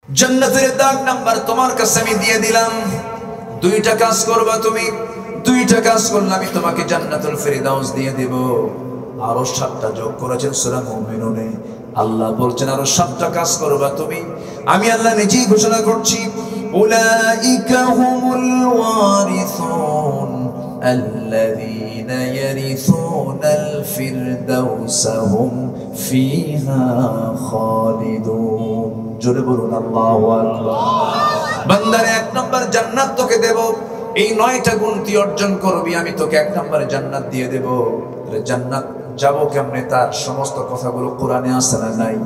জান্নাতের দাগ নাম্বার তোমার কাছে আমি দিয়ে দিলাম। দুইটা কাজ করবা তুমি, দুইটা কাজ করলে আমি তোমাকে জান্নাতুল ফেরদাউস দিয়ে দেব। আরো 7টা যোগ করেছেন সূরা মুমিনুনে। আল্লাহ বলছেন আরো 7টা কাজ করবা তুমি, আমি আল্লাহ নিজেই ঘোষণা করছি, উলাইকা হুমুল ওয়ারিসুন আল্লাযীনা ইয়ারিসুনাল ফিরদাউসা হুম ফিহা খালিদুন। জোরে বলুন আল্লাহু আকবার। বান্দারে 1 নম্বর জান্নাত তোকে দেব, এই 9টা গুণ তুই অর্জন করবি, আমি তোকে 1 নম্বরে জান্নাত দিয়ে দেব। জান্নাত যাবো কেমনে, তার সমস্ত কথাগুলো কোরআনে আছে না নাই?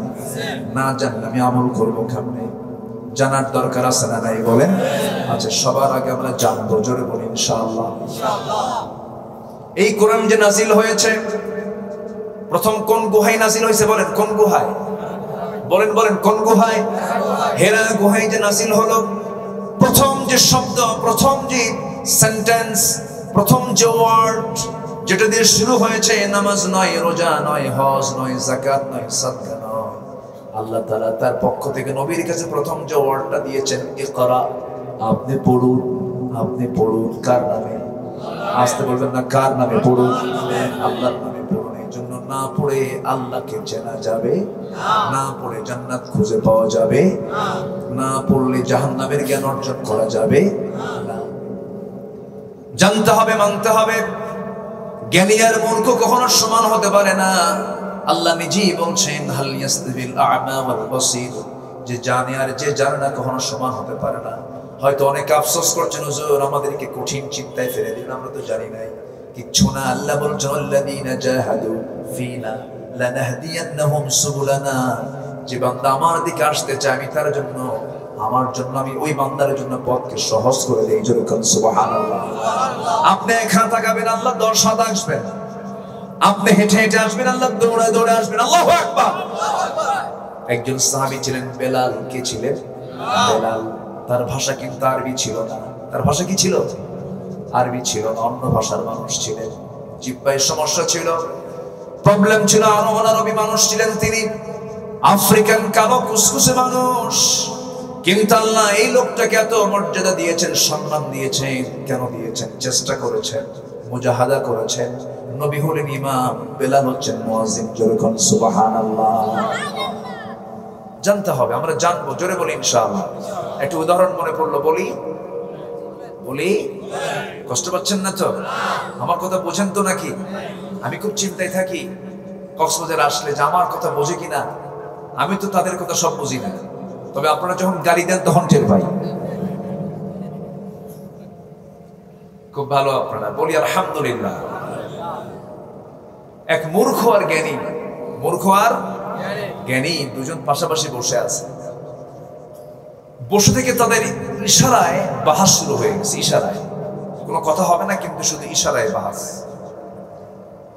না জানলে আমি আমল করবো কেমনে? জানার দরকার আছে না নাই বলেন? আচ্ছা, সবার আগে আমরা জানবো, জোরে বলি ইনশাআল্লাহ। এই কোরআন যে নাজিল হয়েছে, প্রথম কোন গুহায় নাজিল হয়েছে বলেন? কোন গুহায়? বলেন বলেন, কোন গুহায়? হেরা গুহায় যে নাজিল হলো। প্রথম যে শব্দ, প্রথম যে সেন্টেন্স, প্রথম যে ওয়ার্ড যেটা দিয়ে শুরু হয়েছে, নামাজ নয়, রোজা নয়, হজ নয়, যাকাত নয়, সাদকা নয়, আল্লাহ তাআলা তার পক্ষ থেকে নবীর কাছে প্রথম যে ওয়ার্ডটা দিয়েছেন, ইকরা, আপনি পড়ুন, আপনি পড়ুন। কার নামে? আসতে বলবেন না, কার নামে পড়ুন? আল্লাহর নামে পড়ুন। এই জন্য না পড়ে আল্লাহকে চেনা যাবে না, পড়ে জান্নাত খুঁজে পাওয়া যাবে না, পড়লে জাহান্নামের জ্ঞান অর্জন করা যাবে না। জানতে হবে, মানতে হবে। জ্ঞানী আর মূর্খ কখনো সমান হতে পারে না। আল্লাহ নিজেই বলছেন, হাল ইয়াস্তাবিল আ'মা ওয়াল বাসীর, যে জানে আর যে জানে না কখনো সমান হতে পারে না। হয়তো অনেকে আফসোস করছেন, হুজুর আমাদেরকে কঠিন চিন্তায় ফেলে দিন, আমরা তো জানি নাই কিচ্ছু না। আল্লাহ বলছেন, আল্লাযীনা জাহাদু ফীনা লানাহদিয়ান্নাহুম সুবুলানা, যে বান্দা আমার দিকে আসতে চায় আমি তার জন্য, আমার জন্য আমি ওই বান্দার জন্য পথকে সহজ করে দেই। জোরে বলুন সুবহানাল্লাহ। আপনি এখানে তাকাবেন, আল্লাহ 10 হাত আসবেন। আপনি হেঁটে হেঁটে আসবেন, আল্লাহ দৌড়ে দৌড়ে আসবেন। আল্লাহু আকবার। একজন সাহাবী ছিলেন বেলাল। কে ছিলেন? বেলাল। তার ভাষা কিন্তু আরবি ছিল না। তার ভাষা কি ছিল? আরবি ছিল না, অন্য ভাষার মানুষ ছিলেন। জিহ্বায় সমস্যা ছিল, প্রবলেম ছিল। আরো অনারবি মানুষ ছিলেন তিনি, আফ্রিকান কালো কুসকুসে মানুষ। কিন্তু আল্লাহ এই লোকটাকে এত মর্যাদা দিয়েছেন, সম্মান দিয়েছেন। কেন দিয়েছেন? চেষ্টা করেছেন, মুজাহাদা করেছেন। নবী হলেন ইমাম, বেলাল হচ্ছেন মুয়াজ্জিন। জোরে বলুন সুবহানাল্লাহ। জানতে হবে, আমরা জানবো। জোরে বলি ইনশাআল্লাহ। একটু উদাহরণ মনে পড়লো, বলি বলি কষ্ট পাচ্ছেন না তো? আমার কথা বোঝেন তো নাকি? আমি খুব চিন্তায় থাকি কক্সবাজার আসলে, যে আমার কথা বোঝে কিনা। আমি তো তাদের কথা সব বুঝি না, তবে আপনারা যখন গালি দেন তখন টের পাই। খুব ভালো আপনারা, বলি আলহামদুলিল্লাহ। এক মূর্খ আর জ্ঞানী, মূর্খ আর জ্ঞানী দুজন পাশাপাশি বসে আছে। বসে থেকে তাদের ইশারায় বাহাস শুরু হয়ে গেছে। ইশারায়, কোনো কথা হবে না, কিন্তু শুধু ইশারায় বাহাস,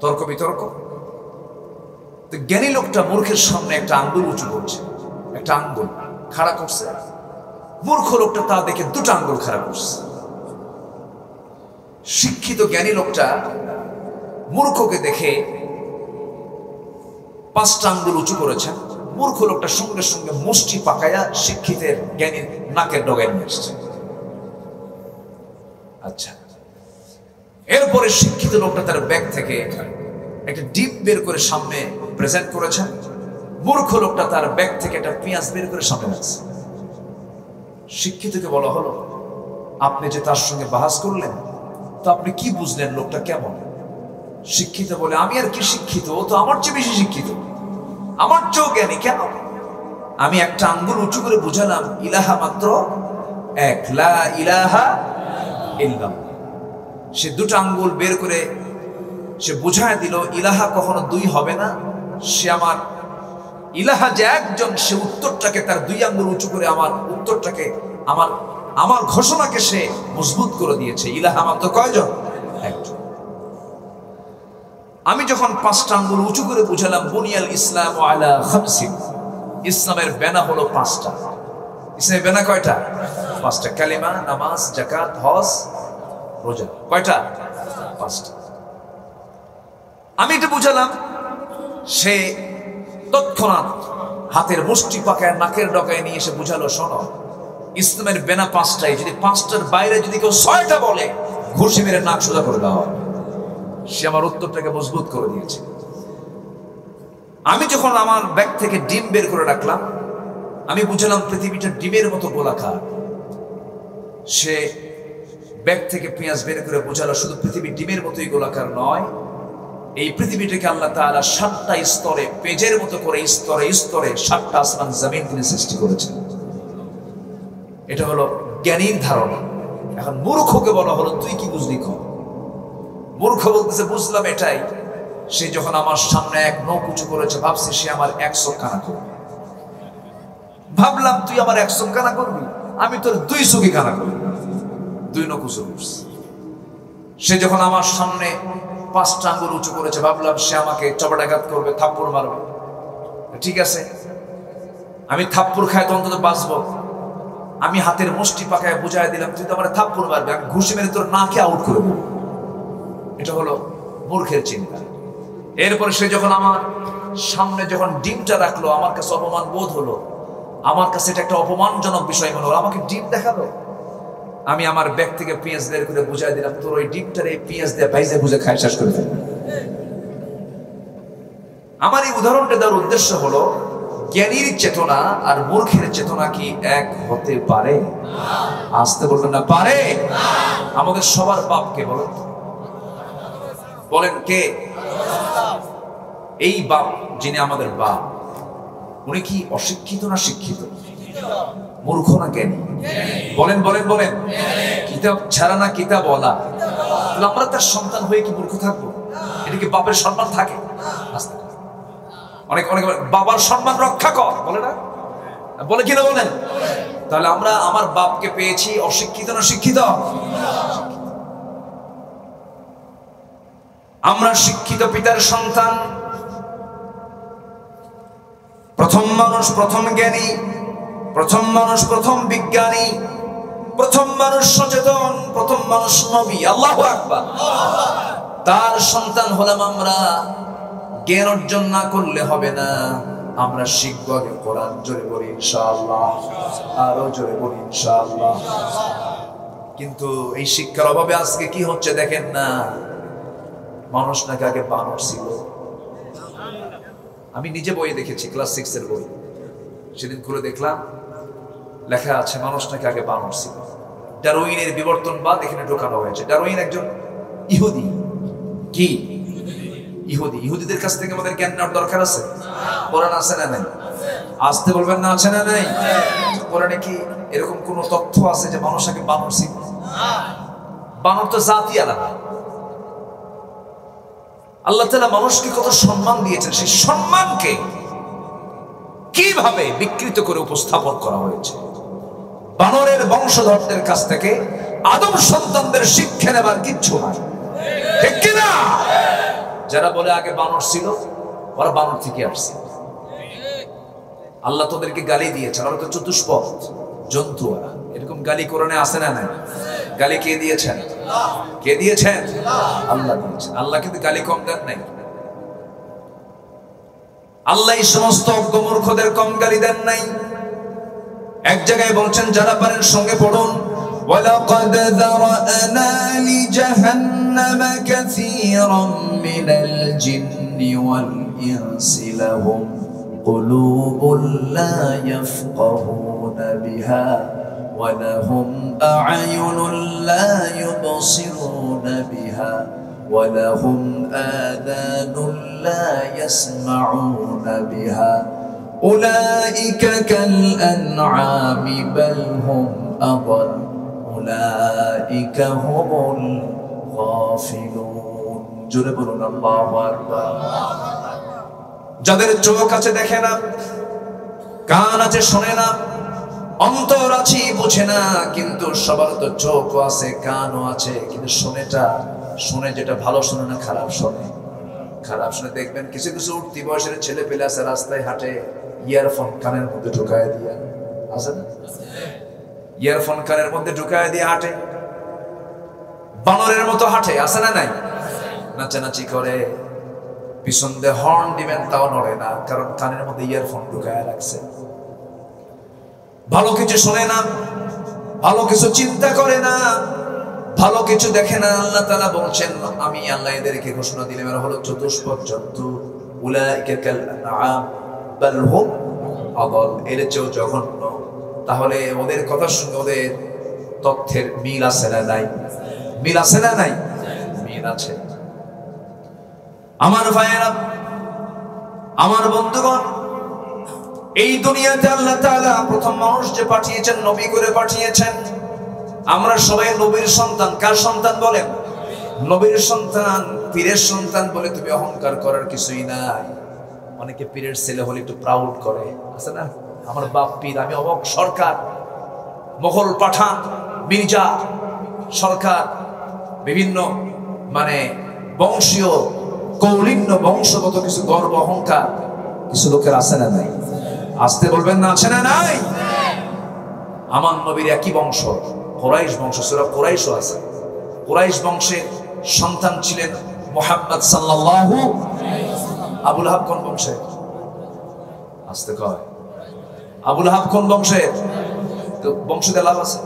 তর্ক বিতর্ক। তো জ্ঞানী লোকটা মূর্খের সামনে একটা আঙ্গুল উঁচু করছে, একটা আঙ্গুল খাড়া করছে। মূর্খ লোকটা তা দেখে 2টা আঙ্গুল খাড়া করছে। শিক্ষিত জ্ঞানী লোকটা মূর্খকে দেখে 5টা আঙ্গুল উঁচু করেছেন। মূর্খ লোকটা সঙ্গে সঙ্গে মুষ্টি পাকায়া শিক্ষিতের জ্ঞানীর নাকের ডগায় নিয়ে আসছে। আচ্ছা, এরপরে শিক্ষিত লোকটা তার ব্যাগ থেকে একটা ডিপ বের করে সামনে প্রেজেন্ট করেছেন। মূর্খ লোকটা তার ব্যাগ থেকে একটা পেঁয়াজ বের করে সামনে রাখছে। শিক্ষিতকে বলা হলো, আপনি যে তার সঙ্গে বাহাস করলেন, তো আপনি কি বুঝলেন লোকটা কেমন? শিক্ষিত বলে, আমি আর কি শিক্ষিত, ও তো আমার চেয়ে বেশি শিক্ষিত, আমার চেয়েও জ্ঞানী। কেন? আমি একটা আঙ্গুল উঁচু করে বুঝালাম ইলাহা মাত্র এক, লা ইলাহা ইল্লাল্লাহ। সে 2টা আঙ্গুল বের করে সে বুঝায় দিল ইলাহা কখনো 2 হবে না। সে আমার ইলাহা যে একজন, সে উত্তরটাকে তার 2 আঙ্গুল উঁচু করে আমার উত্তরটাকে, আমার ঘোষণাকে সে মজবুত করে দিয়েছে। ইলাহা মাত্র কয়জন? একজন। আমি যখন 5টা আঙ্গুল উঁচু করে বুঝালাম বুনিয়াল ইসলাম আলা খামসিন, ইসলামের বেনা হলো 5টা। ইসলামের বেনা কয়টা? 5টা। কালিমা, নামাজ, যাকাত, হজ, রোজা। কয়টা? 5টা। আমি এটা বুঝালাম, সে তৎক্ষণাৎ হাতের মুষ্টি পাকায় নাকের ডগায় নিয়ে এসে বুঝালো, শোনো, ইসলামের বেনা 5টাই, যদি 5টার বাইরে যদি কেউ 6টা বলে ঘুষি মেরে নাক সোজা করে দেওয়া হবে। সে আমার উত্তরটাকে মজবুত করে দিয়েছে। আমি যখন আমার ব্যাগ থেকে ডিম বের করে রাখলাম, আমি বুঝলাম পৃথিবীটা ডিমের মতো গোলাকার। সে ব্যাগ থেকে পেঁয়াজ বের করে বোঝালো, শুধু পৃথিবী ডিমের মতোই গোলাকার নয়, এই পৃথিবীটাকে আল্লাহ তাআলা 7টা স্তরে, পেজের মতো করে স্তরে স্তরে 7টা আসমান জমিন তিনি সৃষ্টি করেছেন। এটা হলো জ্ঞানীর ধারণা। এখন মূর্খকে বলা হলো, তুই কি বুঝলি? মূর্খ বলতেছে, বুঝলাম এটাই, সে যখন আমার সামনে এক নখ উঁচু করেছে, ভাবছি সে আমার 100 কানা করবে। ভাবলাম তুই আমার 100 কানা করবি, আমি তোর 200 কানা করবি। 2 নখ উঁচু করছে। সে যখন আমার সামনে 5টা আঙ্গুল উঁচু করেছে, ভাবলাম সে আমাকে চপেটাঘাত করবে, থাপ্পড় মারবে। ঠিক আছে, আমি থাপ্পড় খাই তো অন্তত বাঁচবো। আমি হাতের মুষ্টি পাকায় বুঝাই দিলাম, তুই তো আমার থাপ্পড় মারবে, আমি ঘুষি মেরে তোর নাকে আউট করে দেবো। এটা হলো মূর্খের চিন্তা। এরপরে সে যখন আমার সামনে যখন ডিমটা রাখলো, আমার কাছে অপমান বোধ হলো, আমার কাছে এটা একটা অপমানজনক বিষয় মনে হলো। আমাকে ডিম দেখালো, আমি আমার ব্যাগ থেকে পেঁয়াজ বের করে বুঝাই দিলাম, তোর ওই ডিমটার এই পেঁয়াজ দিয়ে ভাইজে বুঝে খাই শেষ করে ফেলবে। আমার এই উদাহরণটা দেওয়ার উদ্দেশ্য হলো, জ্ঞানীর চেতনা আর মূর্খের চেতনা কি এক হতে পারে? আসতে বলবেন না, পারে। আমাদের সবার বাপ কে বলেন? বলেন কে? এই বাপ যিনি আমাদের বাপ, উনি কি অশিক্ষিত না শিক্ষিত? মূর্খ না জ্ঞানী? বলেন বলেন বলেন। কিতাব ছাড়া না কিতাব বলা। আমরা তার সন্তান হয়ে কি মূর্খ থাকবো? এটা কি বাপের সম্মান থাকে? অনেক অনেক বাবার সম্মান রক্ষা কর বলে না, বলে কিনা বলেন? তাহলে আমরা আমার বাপকে পেয়েছি অশিক্ষিত না শিক্ষিত? আমরা শিক্ষিত পিতার সন্তান। প্রথম মানুষ প্রথম জ্ঞানী, প্রথম মানুষ প্রথম বিজ্ঞানী, প্রথম মানুষ সচেতন, প্রথম মানুষ নবী। আল্লাহু আকবার। তার সন্তান হলাম আমরা। জ্ঞান অর্জন না করলে হবে না, আমরা শিখব আগে কোরআন। জোরে বলি ইনশাআল্লাহ, আরো জোরে বলি ইনশাআল্লাহ। কিন্তু এই শিক্ষার অভাবে আজকে কি হচ্ছে দেখেন না, মানুষ নাকি আগে বানর ছিল। আমি নিজে বইয়ে দেখেছি, ক্লাস 6 এর বই, সেদিন খুলে দেখলাম লেখা আছে মানুষ নাকি আগে বানর ছিল। ডারউইনের বিবর্তনবাদ এখানে ঢোকানো হয়েছে। ডারউইন একজন ইহুদি। কি ইহুদি? ইহুদিদের কাছ থেকে আমাদের জ্ঞান নেওয়ার দরকার আছে? কোরআন আছে না নাই? আসতে বলবেন না, আছে না নাই? কোরআনে কি এরকম কোন তথ্য আছে যে মানুষ আগে বানর ছিল? বানর তো জাতি আলাদা। আল্লাহ তাআলা মানুষকে কত সম্মান দিয়েছেন, সেই সম্মানকে কিভাবে বিকৃত করে উপস্থাপন করা হয়েছে। বানরের বংশধরদের কাছ থেকে আদম সন্তানদের শিক্ষা নেবার কিচ্ছু নাই, ঠিক কিনা? যারা বলে আগে বানর ছিল, ওরা বানর থেকে আসছে। আল্লাহ তোদেরকে গালি দিয়েছেন, ওরা তো চতুষ্পদ জন্তু, ওরা এরকম গালি কোরআনে আছে না নাই? গালি কে দিয়েছেন? কে দিয়েছেন? আল্লাহ দিয়েছেন। আল্লাহ কিন্তু গালি কম দেন নাই। আল্লাহ এই সমস্ত অজ্ঞমূর্খদের কম গালি দেন নাই। এক জায়গায় বলছেন, যারা পারেন সঙ্গে পড়ুন, ওয়ালাকাদ যারানা লিজাহান্নামা কাসীরাম মিনাল জিন্নি ওয়াল ইনসি লাহুম কুলুবুন লা ইয়াফকাহুনা বিহা ওয়া লাহুম আ'য়ুনুন লা ইউবসিরুনা বিহা ওয়া লাহুম আযানুন লা ইয়াসমাউনা বিহা উলাইকা কাল আন'আমি বাল হুম আদাল উলাইকা হুমুল গাফিলুন। জোরে বলুন আল্লাহু আকবার। যাদের চোখ আছে দেখে না, কান আছে শোনে না, অন্তর আছে বুঝে না, কিন্তু সবার তো চোখও আছে কানও আছে, কিন্তু শুনে যেটা ভালো শোনে না, খারাপ শোনে। খারাপ শুনে দেখবেন কিছু কিছু উঠতি বয়সের ছেলে পেলে আছে, রাস্তায় হাঁটে ইয়ারফোন কানের মধ্যে ঢুকায় দিয়ে, আছে না? ইয়ারফোন কানের মধ্যে ঢুকায় দিয়ে হাঁটে, বানরের মতো হাঁটে, আছে না নাই? নাচানাচি করে, পিছন দিয়ে হর্ন দিবেন তাও নড়ে না, কারণ কানের মধ্যে ইয়ারফোন ঢুকায় রাখছে। ভালো কিছু শোনে না, ভালো কিছু চিন্তা করে না, ভালো কিছু দেখে না। আল্লাহ তাআলা বলছেন, আমি আল্লাহ এদেরকে ঘোষণা দিলাম এরা হলো চতুষ্পদ জন্তু, উলাইকা কাল আনআম বাল হুম আদাল, এর চেয়েও জঘন্য। তাহলে ওদের কথার সঙ্গে ওদের তথ্যের মিল আছে না নাই? মিল আছে না নাই? মিল আছে। আমার ভাইয়েরা, আমার বন্ধুগণ, এই দুনিয়াতে আল্লাহ তাআলা প্রথম মানুষ যে পাঠিয়েছেন নবী করে পাঠিয়েছেন। আমরা সবাই নবীর সন্তান। কার সন্তান বলেন? নবীর সন্তান। পীরের সন্তান বলে তুমি অহংকার করার কিছুই নাই। অনেকে পীরের ছেলে হলে একটু প্রাউড করে, আছে না? আমার বাপ পীর, আমি অমক সরকার, মোগল পাঠান, মির্জা সরকার, বিভিন্ন মানে বংশীয় কৌলিন্য বংশগত কিছু গর্ব অহংকার কিছু লোকের আছে না নাই? আসতে বলবেন না, আছে না নাই? আমার নবীর একই বংশ, কুরাইশ বংশ। সূরা কুরাইশও আছে। কুরাইশ বংশের সন্তান ছিলেন মুহাম্মদ সাল্লাল্লাহু আলাইহি ওয়াসাল্লাম। আবু লাহাব কোন বংশের? আসতে কয়, আবু লাহাব কোন বংশের? তো বংশতে লাভ আছে?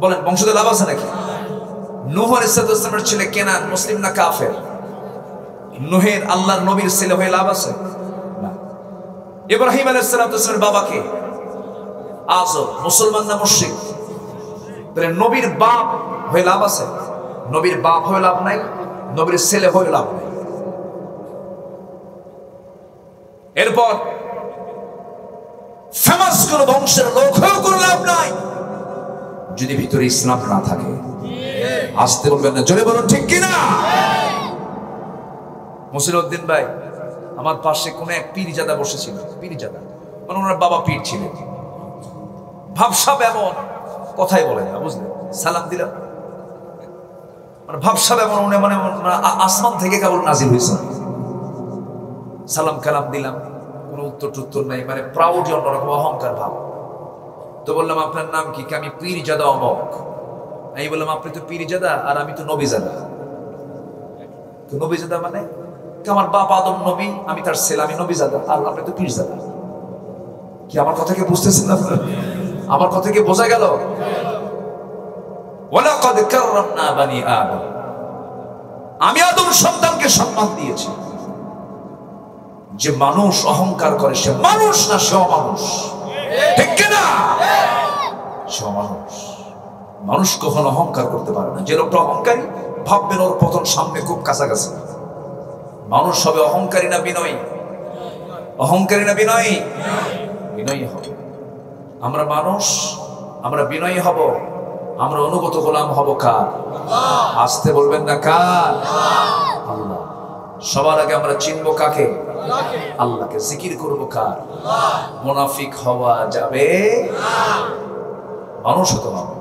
বলেন, বংশতে লাভ আছে নাকি? নূহ আলাইহিস সালামের ছেলে কেনান মুসলিম না কাফের? নূহের আল্লাহর নবীর ছেলে হয়ে লাভ আছে না। ইব্রাহিম আলাইহিস সালামের বাবাকে আজর, মুসলমান না মুশরিক? তাহলে নবীর বাপ হয়ে লাভ আছে? নবীর বাপ হয়ে লাভ নাই, নবীর ছেলে হয়ে লাভ নাই। এরপর ফেমাস কোন বংশের লোক হয়েও কোনো লাভ নাই যদি ভিতরে ইসলাম না থাকে। আসতে বলবেন না, জোরে বলুন ঠিক কিনা? মুসলিউদ্দিন ভাই, আমার পাশে কোন এক পীরজাদা বসেছিল। পীরজাদা মানে ওনার বাবা পীর ছিলেন। ভাবসাব এমন, কথাই বলে না, বুঝলেন? সালাম দিলাম মানে ভাবসাব এমন, উনি মানে আসমান থেকে কেবল নাজিল হয়েছে। সালাম কালাম দিলাম, কোনো উত্তর টুত্তর নাই, মানে প্রাউড, অন্যরকম অহংকার ভাব। তো বললাম, আপনার নাম কি? আমি পীরজাদা অমক। আমি বললাম, আপনি তো পীরজাদা আর আমি তো নবীজাদা। তো নবীজাদা মানে আমার বাপ আদম নবী, আমি তার ছেলে, আমি নবীজাদা, আর আপনি তো পীরজাদা। কি আমার কথা কি বুঝতেছেন আপনারা? আমার কথা কি বোঝা গেল? ওয়ালাকাদ কাররামনা বানি আদম, আমি আদম সন্তানকে সম্মান দিয়েছি। যে মানুষ অহংকার করে সে মানুষ না, সে অমানুষ। ঠিক কিনা? সে অমানুষ। মানুষ কখনো অহংকার করতে পারে না। যে লোকটা অহংকারী, ভাববেন ওর পতন সামনে খুব কাছাকাছি। মানুষ হবে অহংকারী না বিনয়ী? অহংকারী না বিনয়ী? বিনয়ী হবে। আমরা মানুষ, আমরা বিনয়ী হব, আমরা অনুগত গোলাম হব কার? আসতে বলবেন না, কার? আল্লাহ। সবার আগে আমরা চিনব কাকে? আল্লাহকে। জিকির করব কার? মুনাফিক হওয়া যাবে না, মানুষ হতে হবে।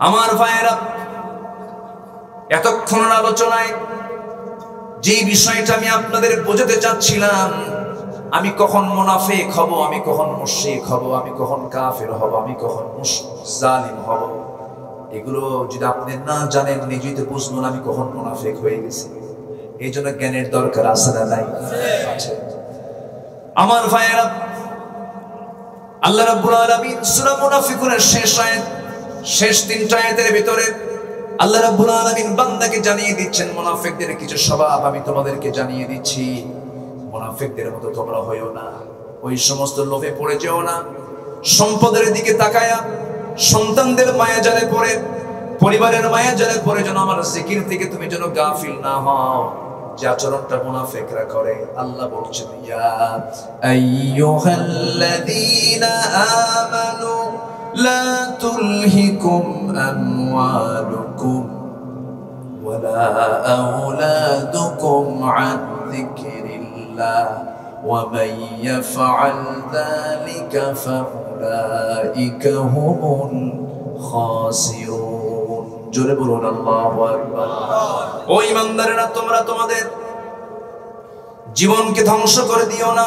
আমার ভাইয়েরা, এতক্ষণের আলোচনায় যে বিষয়টা আমি আপনাদের বোঝাতে চাচ্ছিলাম, আমি কখন মুনাফিক হব, আমি কখন মুশরিক হব, আমি কখন কাফের হব, আমি কখন জালিম হব, এগুলো যদি আপনি না জানেন, নিজেই তো বুঝবেন আমি কখন মুনাফিক হয়ে গেছি। এই জন্য জ্ঞানের দরকার আছে না নাই? আছে। আমার ভাইয়েরা, আল্লাহ রাব্বুল আলামিন সূরা মুনাফিকুনের শেষ 3টা আয়াতের ভিতরে আল্লাহ রাব্বুল আলামিন বান্দাকে জানিয়ে দিচ্ছেন, মুনাফিকদের কিছু স্বভাব আমি তোমাদেরকে জানিয়ে দিচ্ছি। মুনাফিকদের মতো তোমরা হইও না, ওই সমস্ত লোভে পড়ে যেও না। সম্পদের দিকে তাকায়া, সন্তানদের মায়া জালে পড়ে, পরিবারের মায়া জালে পড়ে যেন আমার জিকির থেকে তুমি যেন গাফিল না হও, যে আচরণটা মুনাফিকরা করে। আল্লাহ বলছেন, ইয়া আইয়ুহাল্লাযীনা আমানু লা তুলহিকুম আমওয়ালুকুম ওয়ালা আওলাদুকুম আন যিকরিল্লাহ ওয়া মান ইয়াফআল যালিকা ফাউলাইকা হুমুল খাসিরুন। জোরে বলুন আল্লাহু আকবার। ও ঈমানদারেরা, তোমরা তোমাদের জীবনকে ধ্বংস করে দিও না।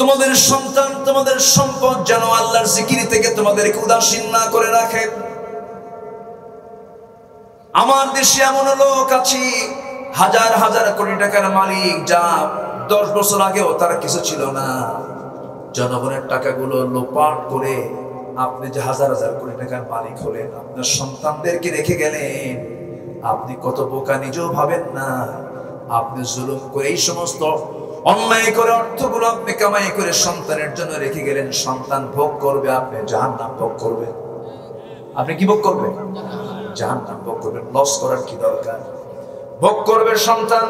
তোমাদের সন্তান, তোমাদের সম্পদ যেন আল্লাহর জিকির থেকে তোমাদেরকে উদাসীন না করে রাখে। আমার দেশে এমন লোক আছে, হাজার হাজার কোটি টাকার মালিক, যা 10 বছর আগেও তার কিছু ছিল না। জনগণের টাকাগুলো লোপাট করে আপনি যে হাজার হাজার কোটি টাকার মালিক হলেন, আপনার সন্তানদেরকে রেখে গেলেন। আপনি কত বোকা নিজেও ভাবেন না। আপনি জুলুম করে এই সমস্ত অন্যায় করে অর্থগুলো আপনি কামাই করে সন্তানের জন্য রেখে গেলেন। সন্তান ভোগ করবে, আপনি জাহান্নাম ভোগ করবেন। আপনি কি ভোগ করবেন? জাহান্নাম ভোগ করবেন। লস করার কি দরকার? ভোগ করবে সন্তান,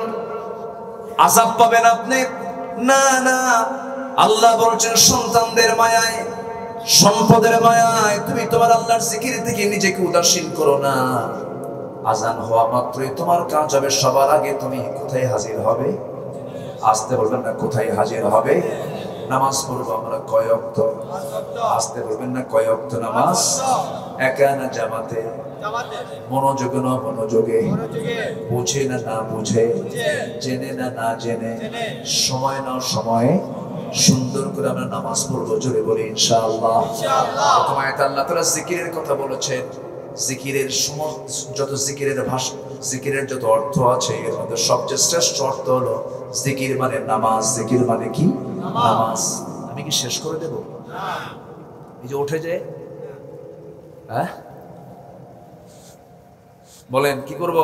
আযাব পাবেন আপনি। না না, আল্লাহ বলছেন সন্তানদের মায়ায়, সম্পদের মায়ায় তুমি তোমার আল্লাহর জিকির থেকে নিজেকে উদাসীন করো না। আজান হওয়া মাত্রই তোমার কাজ হবে, সবার আগে তুমি কোথায় হাজির হবে? আসতে বলবেন না, কোথায় হাজির হবে? নামাজ পড়বো আমরা কয় ওয়াক্ত? আসতে বলবেন না, কয় ওয়াক্ত নামাজ? একা না জামাতে? মনোযোগে না মনোযোগে? বুঝে না না বুঝে? জেনে না না জেনে? সময় না সময়ে সুন্দর করে আমরা নামাজ পড়বো। জোরে বলি ইনশাআল্লাহ। প্রথম আয়াতে আল্লাহ তাআলা জিকিরের কথা বলেছেন। জিকিরের যত জিকিরের যত অর্থ আছে, এর মধ্যে সবচেয়ে শ্রেষ্ঠ অর্থ হলো জিকির মানে নামাজ। জিকির মানে কি? নামাজ। আমি কি শেষ করে দেব? এই যে উঠে যে, হ্যাঁ বলেন কি করব?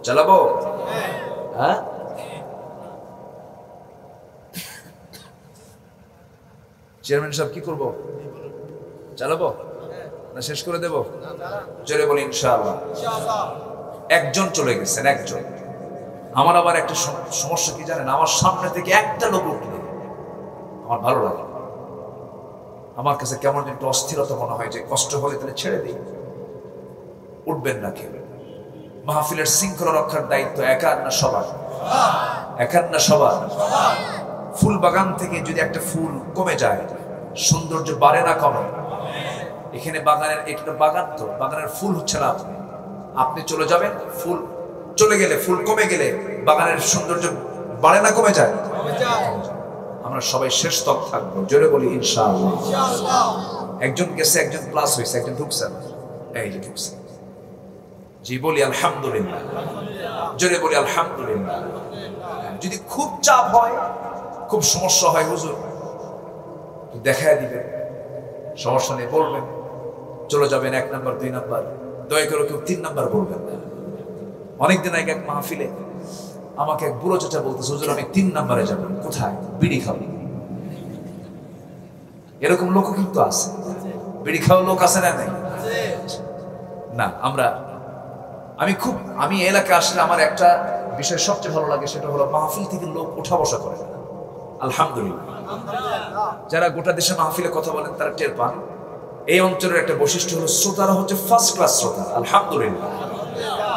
চালাবো? হ্যাঁ, চেয়ারম্যান সাহেব কি করব? চালাবো না শেষ করে দেব? জোরে বলি ইনশাআল্লাহ। একজন চলে গেছেন, একজন। আমার আবার একটা সমস্যা কি জানেন? আমার সামনে থেকে একটা লোক উঠলে আমার ভালো লাগে। আমার কাছে কেমন একটু অস্থিরতা মনে হয়, যে কষ্ট হলে তাহলে ছেড়ে দিই। উঠবেন না কেউ। মাহফিলের শৃঙ্খলা রক্ষার দায়িত্ব একার না সবার? একার না সবার? ফুল বাগান থেকে যদি একটা ফুল কমে যায়, সৌন্দর্য বাড়ে না কমে? এখানে বাগানের, একটা বাগান তো, বাগানের ফুল হচ্ছে না আপনি। আপনি চলে যাবেন, ফুল চলে গেলে, ফুল কমে গেলে বাগানের সৌন্দর্য বাড়ে না কমে যায়? আমরা সবাই শেষ তক থাকবো। জোরে বলি ইনশাআল্লাহ। একজন গেছে, একজন প্লাস হয়েছে, একজন ঢুকছে। এই যে ঢুকছে। জি বলি আলহামদুলিল্লাহ। জোরে বলি আলহামদুলিল্লাহ। যদি খুব চাপ হয়, খুব সমস্যা হয়, হুজুর দেখায় দিবেন, সমস্যা নেই, বলবেন। চলে যাবেন 1 নাম্বার 2 নাম্বার, দয়া করে কেউ 3 নাম্বার বলবেন না। অনেকদিন আগে এক মাহফিলে আমাকে এক বুড়ো চাচা বলতেছে, হুজুর আমি 3 নাম্বারে যাব। কোথায়? বিড়ি খাবো। এরকম লোক কিন্তু আছে, বিড়ি খাওয়া লোক আছে না? নাই না। আমি এলাকায় আসলে আমার একটা বিষয় সবচেয়ে ভালো লাগে, সেটা হলো মাহফিল থেকে লোক উঠা বসা করে না। আলহামদুলিল্লাহ। যারা গোটা দেশে মাহফিলে কথা বলেন তারা টের পান। এই অঞ্চলের একটা বৈশিষ্ট্য হলো শ্রোতারা হচ্ছে ফার্স্ট ক্লাস শ্রোতা। আলহামদুলিল্লাহ।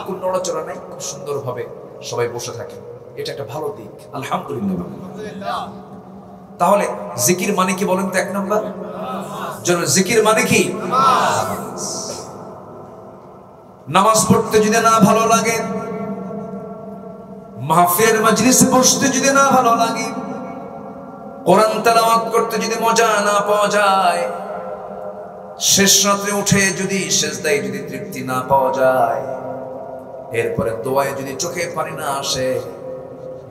কোন নড়াচড়া নাই, খুব সুন্দরভাবে সবাই বসে থাকে। এটা একটা ভালো দিক। আলহামদুলিল্লাহ। তাহলে জিকির মানে কি বলেন তো? 1 নাম্বার জিকির মানে কি? নামাজ পড়তে যদি না ভালো লাগে, মাহফিলের মাজলিসে বসতে যদি না ভালো লাগে, কোরআন তেলাওয়াত করতে যদি মজা না পাওয়া যায়, শেষ রাতে উঠে যদি সেজদায় যদি তৃপ্তি না পাওয়া যায়, এরপরে দোয়ায় যদি চোখে পানি না আসে,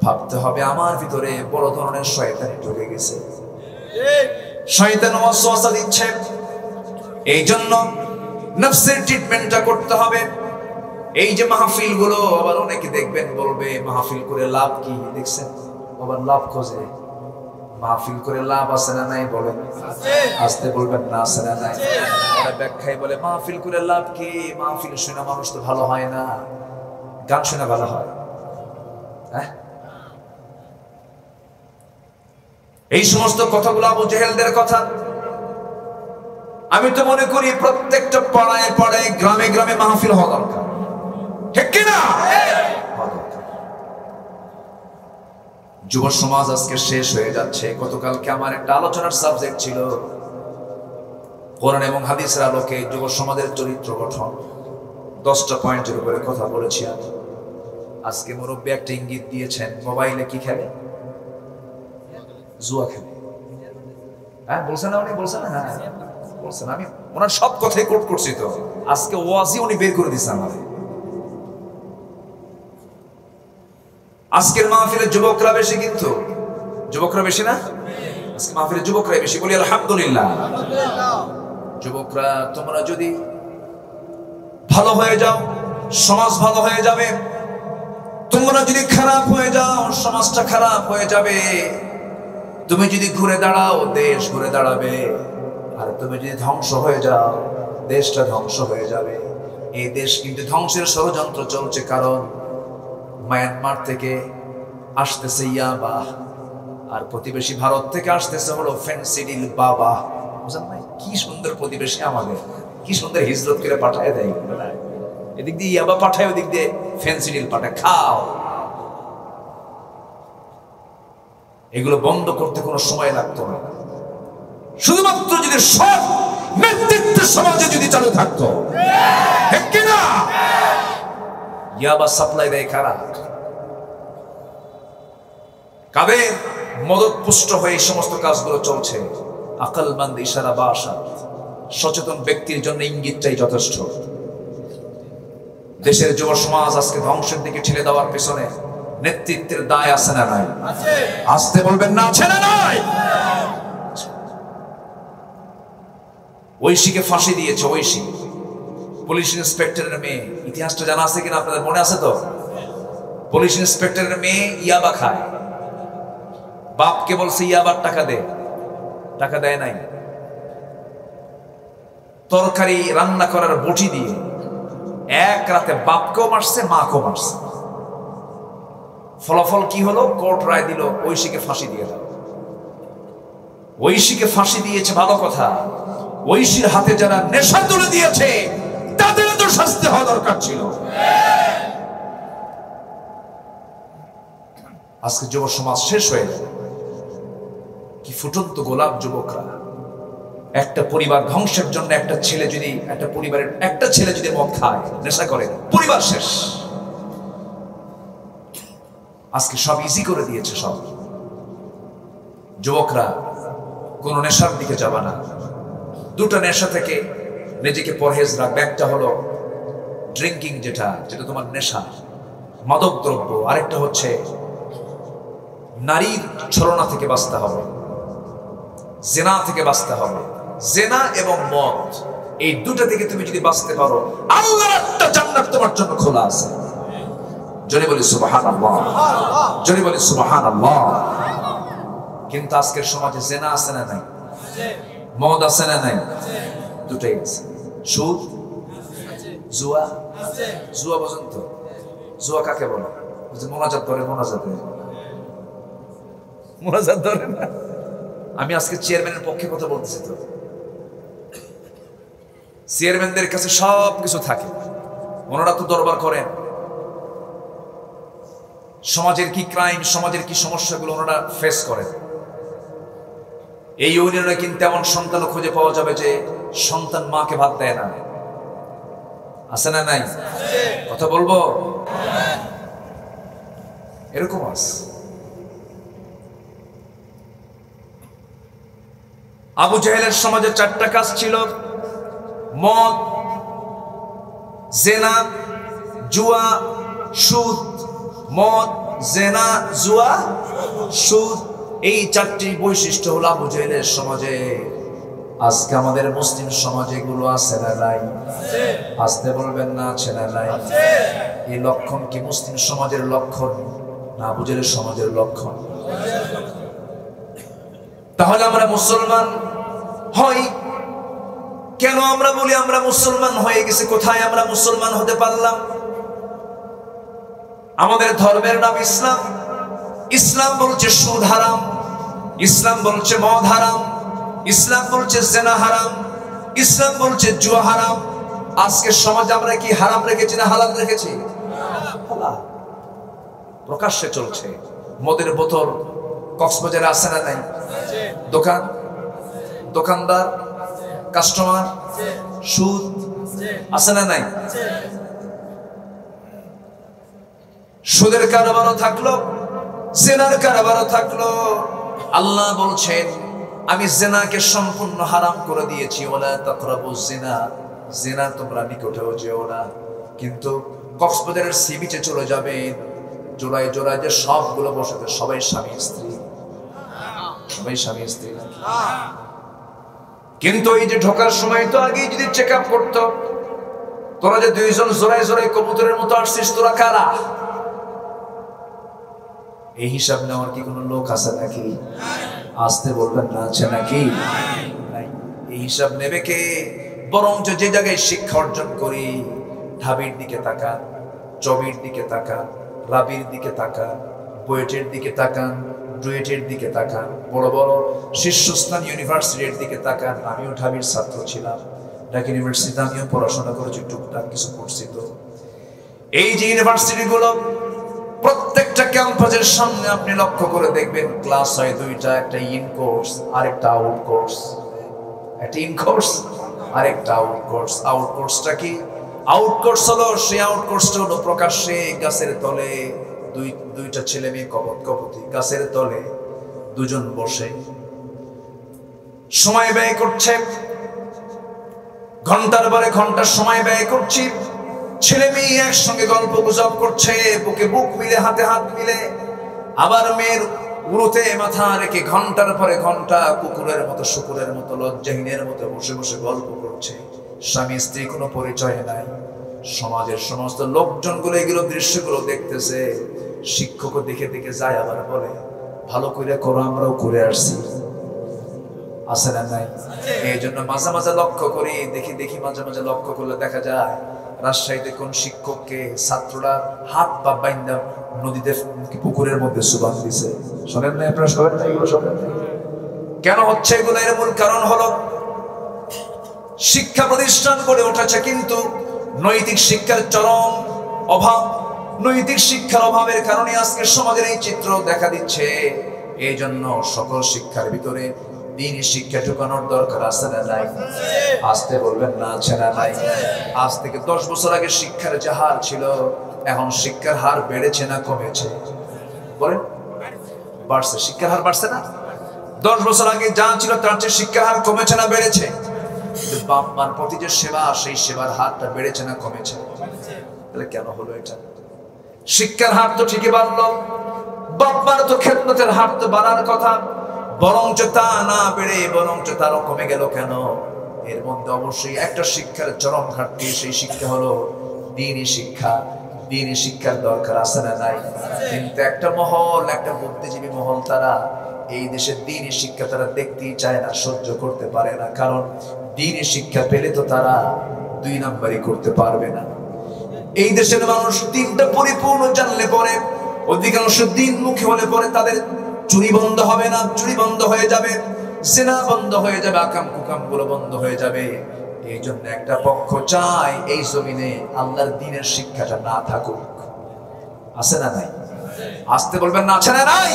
ভাবতে হবে আমার ভিতরে বড় ধরনের শয়তানি ঢুকে গেছে। শয়তান ওয়াসওয়াসা দিচ্ছে। এই জন্য নফসের ট্রিটমেন্টটা করতে হবে। এই যে মাহফিল গুলো, আবার অনেকে দেখবেন বলবে মাহফিল করে লাভ কি? দেখছেন, আবার লাভ খোঁজে। মাহফিল করে লাভ আছে না নাই? বলেন। আসতে বলবেন না, আছে না নাই? ওরা ব্যাখ্যায় বলে মাহফিল করে লাভ কি? মাহফিল শুনে মানুষ তো ভালো হয় না, গান শুনে ভালো হয়। হ্যাঁ, এই সমস্ত কথাগুলো আবু জেহেলদের কথা। আমি তো মনে করি প্রত্যেকটা পাড়ায় পাড়ায়, গ্রামে গ্রামে মাহফিল হওয়া দরকার, ঠিক কিনা? যুব সমাজ আজকে শেষ হয়ে যাচ্ছে। গতকালকে আমার একটা আলোচনার সাবজেক্ট ছিল কোরআন এবং হাদিসের আলোকে যুব সমাজের চরিত্র গঠন। 10টা পয়েন্টের উপরে কথা বলেছি আমি। আজকে মুরব্বী একটা ইঙ্গিত দিয়েছেন, মোবাইলে কি খেলে? জুয়া খেলে। হ্যাঁ বলছেন না উনি? বলছেন না? হ্যাঁ বলছেন। আমি ওনার সব কথাই কোট করছি। তো আজকে ওয়াজি উনি বের করে দিচ্ছেন আমাদের। আজকের মাহফিলে যুবকরা বেশি, কিন্তু যুবকরা বেশি না? আজকে মাহফিলে যুবকরাই বেশি, বলি আলহামদুলিল্লাহ। যুবকরা তোমরা যদি ভালো হয়ে যাও সমাজ ভালো হয়ে যাবে, তোমরা যদি খারাপ হয়ে যাও সমাজটা খারাপ হয়ে যাবে। তুমি যদি ঘুরে দাঁড়াও দেশ ঘুরে দাঁড়াবে, আর তুমি যদি ধ্বংস হয়ে যাও দেশটা ধ্বংস হয়ে যাবে। এই দেশ কিন্তু ধ্বংসের ষড়যন্ত্র চলছে, কারণ মায়ানমার থেকে আসতেছে ইয়াবা, আর প্রতিবেশী ভারত থেকে আসতেছে হলো ফেন্সিডিল বাবা। বুঝলেন ভাই, কি সুন্দর প্রতিবেশী আমাদের, কি সুন্দর হিজরত করে পাঠায় দেয়। এদিক দিয়ে ইয়াবা পাঠায়, ওদিক দিয়ে ফেন্সিডিল পাঠায়, খাও। এগুলো বন্ধ করতে কোনো সময় লাগতো না, শুধুমাত্র যদি সব নেতৃত্ব সমাজে যদি চালু থাকতো। ঠিক কিনা? ইয়াবা সাপ্লাই দেয় কারা? কাদের মদত পুষ্ট হয়ে এই সমস্ত কাজগুলো চলছে? আকলমন্দ ইশারা বা আশাত, সচেতন ব্যক্তির জন্য ইঙ্গিতটাই যথেষ্ট। দেশের যুব সমাজ আজকে ধ্বংসের দিকে ঠেলে দেওয়ার পেছনে নেতৃত্বের দায় আছে না নাই? আসতে বলবেন না, আছে না নাই? ঐশীকে ফাঁসি দিয়েছে, ঐশী পুলিশ ইন্সপেক্টরের মেয়ে। ইতিহাসটা জানা আছে কিনা আপনাদের মনে আছে তো? পুলিশ ইন্সপেক্টরের মেয়ে ইয়াবা খায়, বাপকে বলছে ইয়াবার টাকা দে, টাকা দেয় নাই। তরকারি রান্না করার বটি দিয়ে এক রাতে বাপকেও মারছে মাকেও মারছে। ফলাফল কি হলো? কোর্ট রায় দিল ঐশীকে ফাঁসি দিয়ে দাও। ঐশীকে ফাঁসি দিয়েছে ভালো কথা, ঐশীর হাতে যারা নেশা তুলে দিয়েছে তাদের তো শাস্তি হওয়া দরকার ছিল। আজকে যুব সমাজ শেষ হয়ে গেল। কি ফুটন্ত গোলাপ যুবকরা! একটা পরিবার ধ্বংসের জন্য একটা ছেলে যদি, একটা পরিবারের একটা ছেলে যদি মদ খায়, নেশা করে, পরিবার শেষ। আজকে সব ইজি করে দিয়েছে সব। যুবকরা কোন নেশার দিকে যাবে না। দুটো নেশা থেকে নিজেকে পরহেজ রাখবে। একটা হলো ড্রিঙ্কিং, যেটা তোমার নেশা, মাদক দ্রব্য। আরেকটা হচ্ছে নারীর ছলনা থেকে বাঁচতে হবে, জেনা থেকে বাঁচতে হবে। জেনা এবং মদ, এই দুটো থেকে তুমি যদি বাঁচতে পারো, আল্লাহর একটা জান্নাত তোমার জন্য খোলা আছে। জোরে বলি সুবহানাল্লাহ, জোরে বলি সুবহানাল্লাহ। কিন্তু আজকের সমাজে জেনা আছে না নাই? মদ আছে না নাই? দুটাই আছে। সুদ, জুয়া, জুয়া পর্যন্ত। জুয়া কাকে বলে? মোনাজাত ধরে, মোনাজাত ধরে না। আমি আজকে চেয়ারম্যানের পক্ষে কথা বলতেছি তো। চেয়ারম্যানদের কাছে সব কিছু থাকে, ওনারা তো দরবার করেন। সমাজের কি ক্রাইম, সমাজের কি সমস্যাগুলো ওনারা ফেস করেন। এই ইউনিয়নে কিন্তু এমন সন্তানও খুঁজে পাওয়া যাবে যে সন্তান মাকে ভাত দেয় না। আছে না নাই? কথা বলবো, এরকম আছে। আবু জাহেলের সমাজে চারটা কাজ ছিল: মদ, জেনা, জুয়া, সুদ। মদ, জেনা, জুয়া, সুদ, এই চারটি বৈশিষ্ট্য হলো আবু জাহেলের সমাজে। আজকে আমাদের মুসলিম সমাজে এগুলো আছে না নাই? আসতে বলবেন না, আছে না নাই? এই লক্ষণ কি মুসলিম সমাজের লক্ষণ না আবু জাহেলের সমাজের লক্ষণ? তাহলে আমরা মুসলমান হই কেন? আমরা বলি আমরা মুসলমান হয়ে গেছি, কোথায় আমরা মুসলমান হতে পারলাম? আমাদের ধর্মের নাম ইসলাম। ইসলাম বলছে সুদ হারাম, ইসলাম বলছে মদ হারাম, ইসলাম বলছে জেনা হারাম, ইসলাম বলছে জুয়া হারাম। আজকে সমাজে আমরা কি হারাম রেখেছি না হালাল রেখেছি? হালাল প্রকাশ্যে চলছে। মদের বোতল কক্সবাজারে আছে না নাই? দোকান, দোকানদার, কাস্টমার, সুদ আছে না নাই? সুদের কারবারও থাকলো, জেনার কারবারও থাকলো। আল্লাহ বলছেন আমি জেনাকে সম্পূর্ণ হারাম করে দিয়েছি। ওয়ালা তাকরাবুজ জিনা, জিনা তোমরা নিকটেও যেও না। কিন্তু কক্সবাজারের সি বিচে চলে যাবেন, জোড়ায় জোড়ায় যে সবগুলো বসে, সবাই স্বামী স্ত্রী, সবাই স্বামী স্ত্রী। কিন্তু এই যে ঢোকার সময় তো আগেই যদি চেক আপ করতো, তোরা যে দুইজন জোড়ায় জোড়ায় কবুতরের মতো আসছিস, তোরা কারা? এই হিসাব নেওয়ার কি কোনো লোক আছে নাকি? আসতে বলবেন না, আছে নাকি? এই হিসাব নেবে কে? বরঞ্চ যে জায়গায় শিক্ষা অর্জন করি, ঢাবির দিকে তাকান, চবির দিকে তাকান, রাবির দিকে তাকান, বুয়েটের দিকে তাকান, ডুয়েটের দিকে তাকান, বড় বড় শীর্ষস্থান ইউনিভার্সিটির দিকে তাকান। আমিও ঢাবির ছাত্র ছিলাম, ঢাকা ইউনিভার্সিটিতে আমিও পড়াশোনা করেছি, টুকটাক কিছু করছি। তো এই যে ইউনিভার্সিটিগুলো, প্রত্যেকটা ক্যাম্পাসের সামনে আপনি লক্ষ্য করে দেখবেন ক্লাস হয় দুইটা, একটা ইন কোর্স আর একটা আউট কোর্স। একটা ইন কোর্স আর একটা আউট কোর্স। আউট কোর্সটা কি? আউট কোর্স হলো, সেই আউট কোর্সটা হলো প্রকাশ্যে গাছের তলে দুইটা ছেলে মেয়ে কপতি গাছের তলে দুজন বসে সময় ব্যয় করছে, ঘন্টার পরে ঘন্টার সময় ব্যয় করছি, ছেলে মেয়ে একসঙ্গে গল্প গুজব করছে, বুকে বুক মিলে হাতে হাত মিলে, আবার মেয়ের উড়োতে মাথা রেখে ঘন্টার পরে ঘন্টা কুকুরের মতো শুকুরের মতো লজ্জাহীনের মতো বসে বসে গল্প করছে। স্বামী স্ত্রী কোনো পরিচয় নাই। সমাজের সমস্ত লোকজনগুলো এগুলো দৃশ্যগুলো দেখতেছে। শিক্ষকও দেখে দেখে যায়, আবার বলে ভালো করে করো, আমরাও করে আসছি। আছে না নাই? এই জন্য মাঝে মাঝে লক্ষ্য করি, দেখি মাঝে মাঝে লক্ষ্য করলে দেখা যায় রাজশাহীতে কোন শিক্ষককে ছাত্ররা হাত পা বাইন্দা নদীতে পুকুরের মধ্যে সুবান দিছে। শোনেন না আপনারা? শোনেন না এগুলো? শোনেন না? কেন হচ্ছে এগুলো? এর মূল কারণ হলো শিক্ষা প্রতিষ্ঠান গড়ে উঠেছে, কিন্তু নৈতিক শিক্ষার চরম অভাব। নৈতিক শিক্ষার অভাবের কারণে আজকে সমাজের এই চিত্র দেখা দিচ্ছে। এই জন্য সকল শিক্ষার ভিতরে দ্বীনি শিক্ষা ঢুকানোর দরকার আছে না নাই? আসতে বলবেন না, আছে না নাই? আজ থেকে 10 বছর আগে শিক্ষার যে হার ছিল, এখন শিক্ষার হার বেড়েছে না কমেছে? বলেন। বাড়ছে। শিক্ষার হার বাড়ছে না? 10 বছর আগে যা ছিল তার চেয়ে শিক্ষার হার কমেছে না বেড়েছে? বাপ মার প্রতি যে সেবা, সেই সেবার হারটা বেড়েছে না কমেছে? তাহলে কেন হলো এটা? শিক্ষার হার তো ঠিকই বাড়লো, বাপ মার তো খেদমতের হার তো বাড়ার কথা, বরঞ্চ তা না বেড়ে বরঞ্চ তারও কমে গেল কেন? এর মধ্যে অবশ্যই একটা শিক্ষার চরম ঘাটতি। সেই শিক্ষা হলো দ্বীনি শিক্ষা। দ্বীনি শিক্ষার দরকার আছে না নাই? কিন্তু একটা মহল, একটা বুদ্ধিজীবী মহল, তারা এই দেশের দ্বীনি শিক্ষা তারা দেখতেই চায় না, সহ্য করতে পারে না। কারণ দ্বীনি শিক্ষা পেলে তো তারা 2 নাম্বারই করতে পারবে না। এই দেশের মানুষ দিনটা পরিপূর্ণ জানলে পরে, অধিকাংশ দিনমুখী হলে পরে তাদের চুরি বন্ধ হবে না, চুরি বন্ধ হয়ে যাবে, জিনা বন্ধ হয়ে যাবে, আকাম কুকাম গুলো বন্ধ হয়ে যাবে। এই জন্য একটা পক্ষ চায় এই জমিনে আল্লাহর দ্বীনের শিক্ষাটা না থাকুক। আছে না নাই? আসতে বলবেন না, আছে না নাই?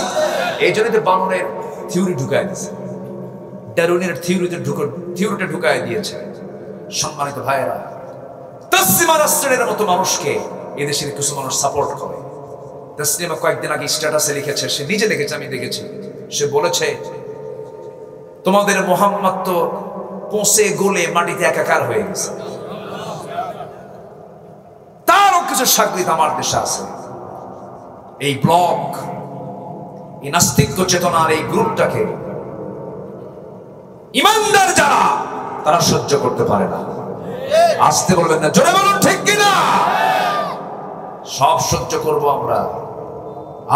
এই জন্য তো বানরের থিওরি ঢুকায় দিয়েছে, ডারউইনের থিওরিটা ঢুকায় দিয়েছে। সম্মানিত ভাইয়েরা, তাসলিমা নাসরিনের মতো মানুষকে এদেশের কিছু মানুষ সাপোর্ট করে। তাসলিমা কয়েকদিন আগে স্ট্যাটাসে লিখেছে, সে নিজে লিখেছে, আমি দেখেছি। সে বলেছে, তোমাদের মোহাম্মদ তো পচে গলে মাটিতে একাকার হয়ে গেছে। তারও কিছু সাগরিদ আমার দেশে আছে। এই ব্লক, এই নাস্তিক্য চেতনার এই গ্রুপটাকে ইমানদার যারা, তারা সহ্য করতে পারে না। আসতে বলবেন না, জোরে বলুন ঠিক কিনা? সব সহ্য করব আমরা।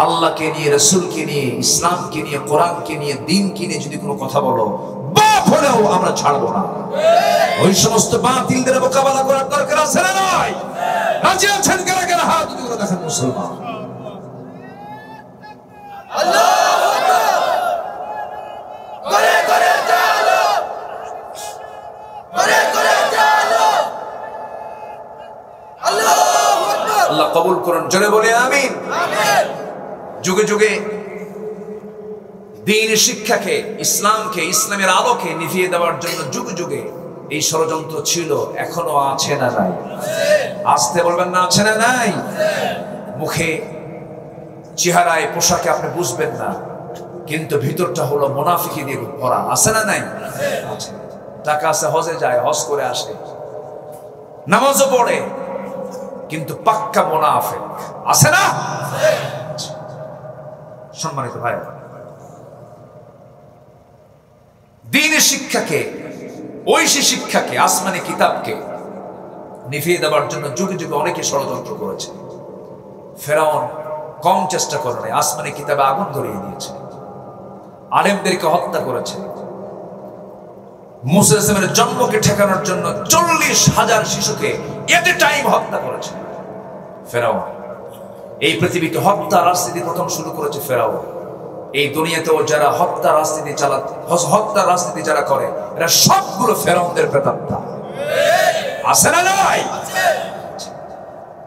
আল্লাহকে নিয়ে, রাসূলকে নিয়ে, ইসলামকে নিয়ে, কোরআনকে নিয়ে, দ্বীনকে নিয়ে যদি কোনো কথা বলো, বাপ হলেও আমরা ছাড়বো না। ওই সমস্ত বাতিলদের মোকাবেলা করার দরকার আছে না নাই? রাজি আছেন কারা কারা? হাত তুলে দেখেন মুসলমান। আল্লাহু আকবার। করে করে চালো, করে করে চালো। আল্লাহু আকবার। আল্লাহ কবুল করুন, জোরে বলে আমিন। আমিন। যুগে যুগে দ্বীনি শিক্ষাকে, ইসলামকে, ইসলামের আলোকে নিভিয়ে দেওয়ার জন্য যুগে যুগে এই ষড়যন্ত্র ছিল, এখনো আছে না নাই? আসতে বলবেন না, আছে না নাই? মুখে, চেহারায়, পোশাকে আপনি বুঝবেন না, কিন্তু ভিতরটা হলো মুনাফিকি দিয়ে ভরা। আছে না নাই? আছে। টাকা আছে, হজে যায়, হজ করে আসে, নামাজও পড়ে, কিন্তু পাক্কা মুনাফিক। আছে না? সম্মানিত ভাই, দ্বীনের শিক্ষাকে, ঐশী শিক্ষাকে, আসমানি কিতাবকে নিভিয়ে দেওয়ার জন্য যুগে যুগে অনেকে ষড়যন্ত্র করেছে। ফেরাউন কম চেষ্টা করে নাই, আসমানি কিতাবে আগুন ধরিয়ে দিয়েছে, আলেমদেরকে হত্যা করেছে। মুসা আলাইহিস সালামের জন্মকে ঠেকানোর জন্য 40,000 শিশুকে এট এ টাইম হত্যা করেছে ফেরাউন। এই পৃথিবীতে হত্যা রাজনীতি প্রথম শুরু করেছে ফেরাউন। এই দুনিয়াতেও যারা হত্যা রাজনীতি যারা করে, এরা সবগুলো ফেরাউনদের প্রেতাত্মা। আছে না নাই?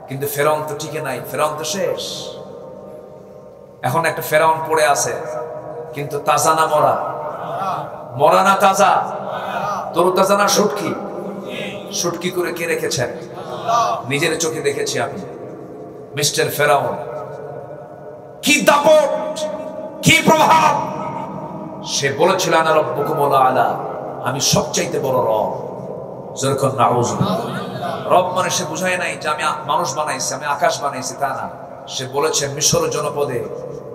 কিন্তু ফেরাউন তো টিকে নাই, ফেরাউন তো শেষ। এখন একটা ফেরাউন পড়ে আছে, কিন্তু তাজা না মরা? মরা না তাজা? তরু তাজা না শুটকি? শুটকি করে কে রেখেছেন? নিজের চোখে দেখেছি আমি। মিস্টার ফেরাউন, কি দাপট, কি প্রভাব! সে বলেছিল আনা রব্বুকুমুল আলা, আমি সবচাইতে বড় রব। যেরকম নাউজুবিল্লাহ। রব মানে সে বুঝায় নাই যে আমি মানুষ বানাইছি, আমি আকাশ বানাইছি, তা না। সে বলেছে মিশর জনপদে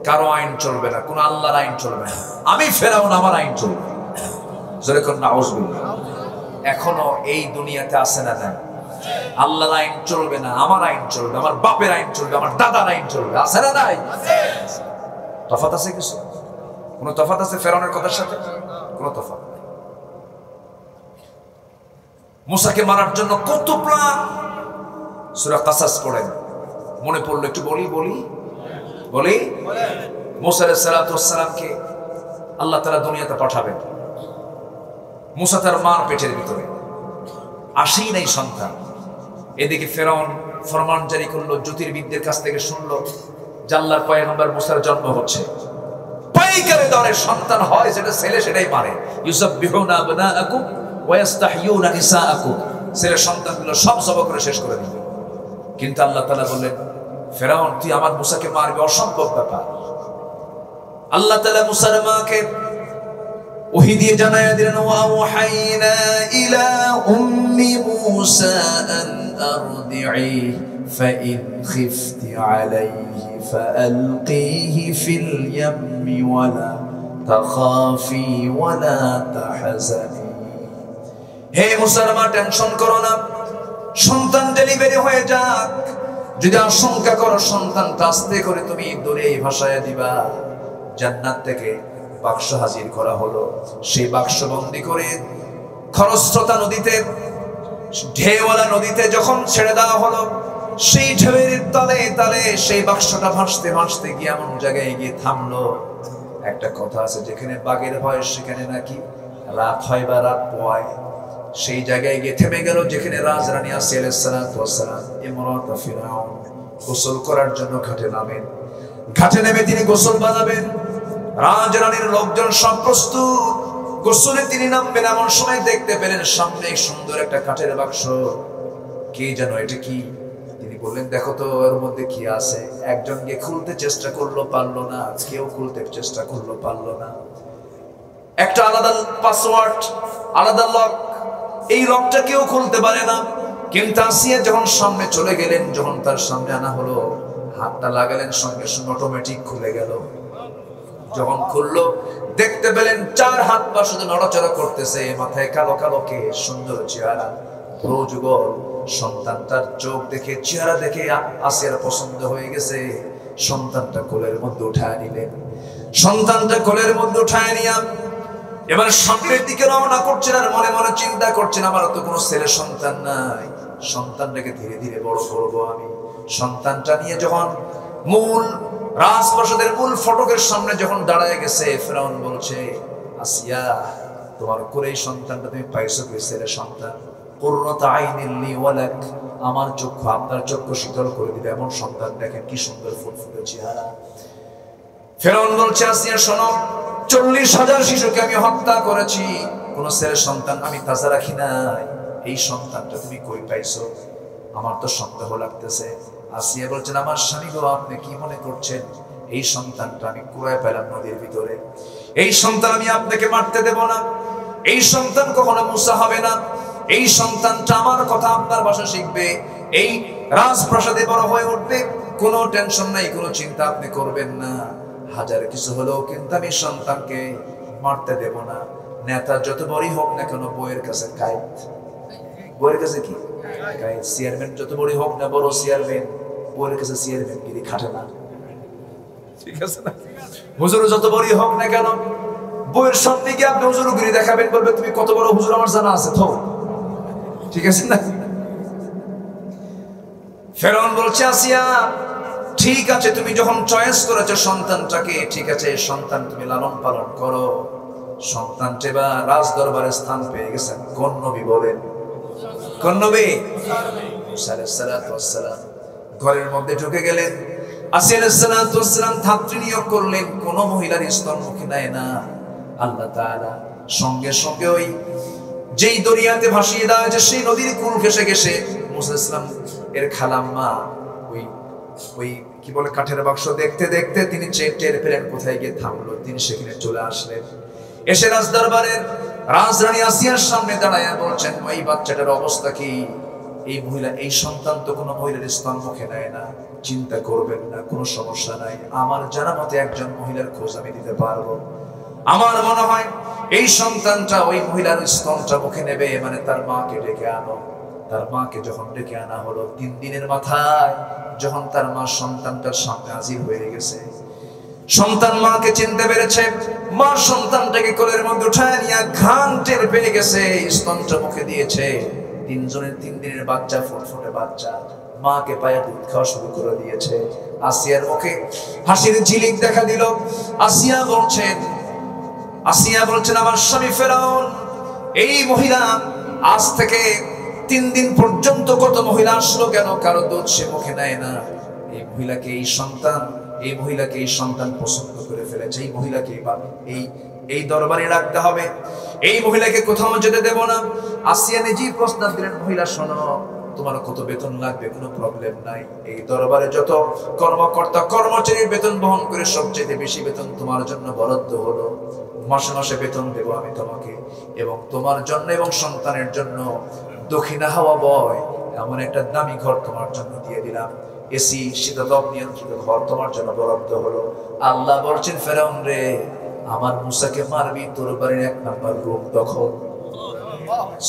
কারো আইন চলবে না, কোন আল্লাহর আইন চলবে না, আমি ফেরাউন, আমার আইন চলবে। যেরকম নাউজুবিল্লাহ। এখনো এই দুনিয়াতে আছে না নাই? আল্লাহর আইন চলবে না, আমার আইন চলবে, আমার বাপের আইন চলবে, আমার দাদার আইন চলবে। আছে না নাই? তফাৎ আছে কিছু? কোন তফাৎ আছে ফেরাউনের কথার সাথে? কোন তফাৎ নাই। মুসাকে মারার জন্য কত প্ল্যান! সূরা কাসাস পড়েন, মনে পড়লো একটু বলি। মুসা আলাইহিস সালামকে আল্লাহ তাআলা দুনিয়াতে পাঠাবেন। মুসা তার মার পেটের ভিতরে, আসেই নাই সন্তান। এদিকে ফেরাউন ফরমান জারি করলো, জ্যোতির্বিদদের কাছ থেকে শুনলো যে আল্লাহর পয়গম্বর মুসার জন্ম হচ্ছে। পাইকারে দরে সন্তান হয়, সেটা ছেলে, সেটাই মারে। ইউসাব্বিহুনা আবনাআকুম ওয়া ইস্তাহয়ুনা নিসাআকুম, ছেলে সন্তানগুলো সব জবাই করে শেষ করে দিবে। কিন্তু আল্লাহ তাআলা বললেন, ফেরাউন তুই আমার মুসাকে মারবি, অসম্ভব ব্যাপার। আল্লাহ তাআলা মুসার মাকে ওহী দিয়ে জানায়া দিলেন, ওয়া ওয়াহাইনা ইলা উম্মি মুসা আন আরদি'i ফাইন খিফতি আলাইহি ফাআলকিহি ফিল ইয়াম্মি ওয়ালা তাখাফি ওয়ালা তাহজানি। হে মুসার মা, টেনশন করো না, সন্তান ডেলিভারি হয়ে যাক। যদি আশঙ্কা করো সন্তানটা আস্তে করে তুমি দূরে ভাসায় দিবা। জান্নাত থেকে বাক্স হাজির করা হলো, সেই বাক্স বন্দি করে খরস্রোতা নদীতে, ঢেউওয়ালা নদীতে যখন ছেড়ে দেওয়া হলো, সেই ঢেউয়ের তালে তালে সেই বাক্সটা ভাসতে ভাসতে গিয়ে এমন জায়গায় গিয়ে থামলো। একটা কথা আছে, যেখানে বাঘের ভয় সেখানে নাকি রাত হয় বা রাত পোয়ায়। সেই জায়গায় গিয়ে থেমে গেল, যেখানে রাজরানী আসি আলাইহিস সালাতু ওয়াস সালাম ইমরাত ফিরাউন গোসল করার জন্য ঘাটে নামেন। ঘাটে নেমে তিনি গোসল বানাবেন, রাজরানীর লোকজন সব প্রস্তুত, গোসলে তিনি নামবেন। এমন সময় দেখতে পেলেন সামনে সুন্দর একটা কাঠের বাক্স। কে যেন, এটা কি? তিনি বললেন, দেখো তো এর মধ্যে কি আছে। একজন গিয়ে খুলতে চেষ্টা করলো, পারলো না। কেউ খুলতে চেষ্টা করলো, পারলো না। একটা আলাদা পাসওয়ার্ড, আলাদা লক, এই লকটা কেউ খুলতে পারে না। কিন্তু আসিয়া যখন সামনে চলে গেলেন, যখন তার সামনে আনা হলো, হাতটা লাগালেন, সঙ্গে সঙ্গে অটোমেটিক খুলে গেল। যখন খুললো দেখতে পেলেন 4 হাত পা শুধু নড়াচড়া করতেছে, মাথায় কালো কালো কেশ, সুন্দর চেহারা, ভ্রু যুগল। সন্তানটার চোখ দেখে, চেহারা দেখে আসিয়ার পছন্দ হয়ে গেছে। সন্তানটা কোলের মধ্যে উঠায় নিলেন। সন্তানটা কোলের মধ্যে উঠায় নিয়া এবার সামনের দিকে রওনা করছেন, আর মনে মনে চিন্তা করছেন, আমার তো কোনো ছেলে সন্তান নাই, সন্তানটাকে ধীরে ধীরে বড় করবো আমি। সন্তানটা নিয়ে যখন মূল রাজপ্রাসাদের মূল ফটকের সামনে যখন দাঁড়ায় গেছে, ফেরাউন বলছে, আসিয়া তোমার কোলে সন্তানটা তুমি পাইছো, কি ছেলে সন্তান? কুররাতু আইনিন লি ওয়া লাক, আমার চক্ষু আপনার চক্ষু শীতল করে দিবে এমন সন্তান দেখেন, কি সুন্দর ফুটফুটে চেহারা। ফেরাউন বলছে, আসিয়া শোনো, 40,000 শিশুকে আমি হত্যা করেছি, কোন ছেলে সন্তান আমি তাজা রাখি নাই। এই সন্তানটা তুমি কই পাইছো? আমার তো সন্দেহ লাগতেছে। আসিয়া বলছেন, আমার স্বামী গো, আপনি কি মনে করছেন? এই সন্তানটা আমি কুড়ায় পেলাম নদীর ভিতরে। এই সন্তান আমি আপনাকে মারতে দেব না। এই সন্তান কখনো মুসা হবে না। এই সন্তানটা আমার কথা আপনার ভাষা শিখবে, এই রাজপ্রাসাদে বড় হয়ে উঠবে। কোনো টেনশন নাই, কোনো চিন্তা আপনি করবেন না। হাজার কিছু হলেও কিন্তু আমি সন্তানকে মারতে দেব না। নেতা যত বড়ই হোক না কেন বইয়ের কাছে কায়েত, বইয়ের কাছে কি কায়েত। চেয়ারম্যান যত বড়ই হোক না, বড় চেয়ারম্যান, বইয়ের কাছে চেয়ারম্যান গিরি খাটে না, ঠিক আছে না? হুজুর যত বড়ই হোক না কেন, বইয়ের সামনে গিয়ে আপনি হুজুরগিরি দেখাবেন, বলবে তুমি কত বড় হুজুর আমার জানা আছে তো, ঠিক আছে না? ফেরাউন বলছে আসিয়া, ঠিক আছে তুমি যখন চয়েস করেছো সন্তানটাকে, ঠিক আছে সন্তান তুমি লালন পালন করো। সন্তানটা এবার রাজ দরবারে স্থান পেয়ে গেছেন। কোন নবী বলেন? কোন নবী? মুসা আলাইহিস সালাতু ওয়াস সালাম ঘরের মধ্যে ঢুকে গেলেন। আসিয়া আলাইহিস সালাতু ওয়াস সালাম ধাত্রী নিয়োগ করলেন, কোন মহিলার স্তনমুখী নেয় না। আল্লাহ তাআলা সঙ্গে সঙ্গে ওই যেই দরিয়াতে ভাসিয়ে দেওয়া হয়েছে সেই নদীর কুল ঘেঁষে ঘেঁষে মুসা ইসলাম এর খালাম্মা ওই কি বলে কাঠের বাক্স দেখতে দেখতে তিনি টের পেলেন কোথায় গিয়ে থামলো। তিনি সেখানে চলে আসলেন। এসে রাজ দরবারের রাজরানী আসিয়ার সামনে দাঁড়ায় বলছেন, ওই বাচ্চাটার অবস্থা কি? এই মহিলা, এই সন্তান তো কোনো মহিলার স্তন মুখে নেয় না। চিন্তা করবেন না, কোনো সমস্যা নাই। আমার জানা মতে একজন মহিলার খোঁজ আমি দিতে পারবো। আমার মনে হয় এই সন্তানটা ওই মহিলার স্তনটা মুখে নেবে, মানে তার মাকে ডেকে আনো। তার মাকে যখন ডেকে আনা হলো, 3 দিনের মাথায় যখন তার মা সন্তানটার সামনে হাজির হয়ে গেছে, সন্তান মাকে চিনতে পেরেছে। মা সন্তানটাকে কোলের মধ্যে উঠায় নিয়ে ঘ্রাণ টের পেয়ে গেছে, স্তনটা মুখে দিয়েছে। 3 দিনের বাচ্চা, ফুটফুটে বাচ্চা, মাকে পায়ে দুধ খাওয়া শুরু করে দিয়েছে। আসিয়ার মুখে হাসির ঝিলিক দেখা দিল। আসিয়া বলছেন আমার স্বামী ফেরাউন, এই মহিলা আজ থেকে 3 দিন পর্যন্ত কত মহিলা আসলো কেন, কারো দুধ সে মুখে নেয় না। এই মহিলাকে এই সন্তান পছন্দ করে ফেলেছে। এই মহিলাকে এই দরবারে রাখতে হবে, এই মহিলাকে কোথাও যেতে দেব না। আসিয়া নিজেই প্রস্তাব দিলেন, মহিলা শোনো, তোমার কত বেতন লাগবে কোনো প্রবলেম নাই। এই দরবারে যত কর্মকর্তা কর্মচারীর বেতন বহন করে সবচেয়ে বেশি বেতন তোমার জন্য বরাদ্দ হলো। মাসে মাসে বেতন দেবো আমি তোমাকে, এবং তোমার জন্য এবং সন্তানের জন্য দক্ষিণা হাওয়া বয় এমন একটা দামি ঘর তোমার জন্য দিয়ে দিলাম। এসি শীতাতপ নিয়ন্ত্রিত ঘর তোমার জন্য বরাদ্দ হলো। আল্লাহ বলছেন, ফেরাউন রে, আমার মুসাকে মারবি, তোর বাড়ির 1 নম্বর রুম দখল।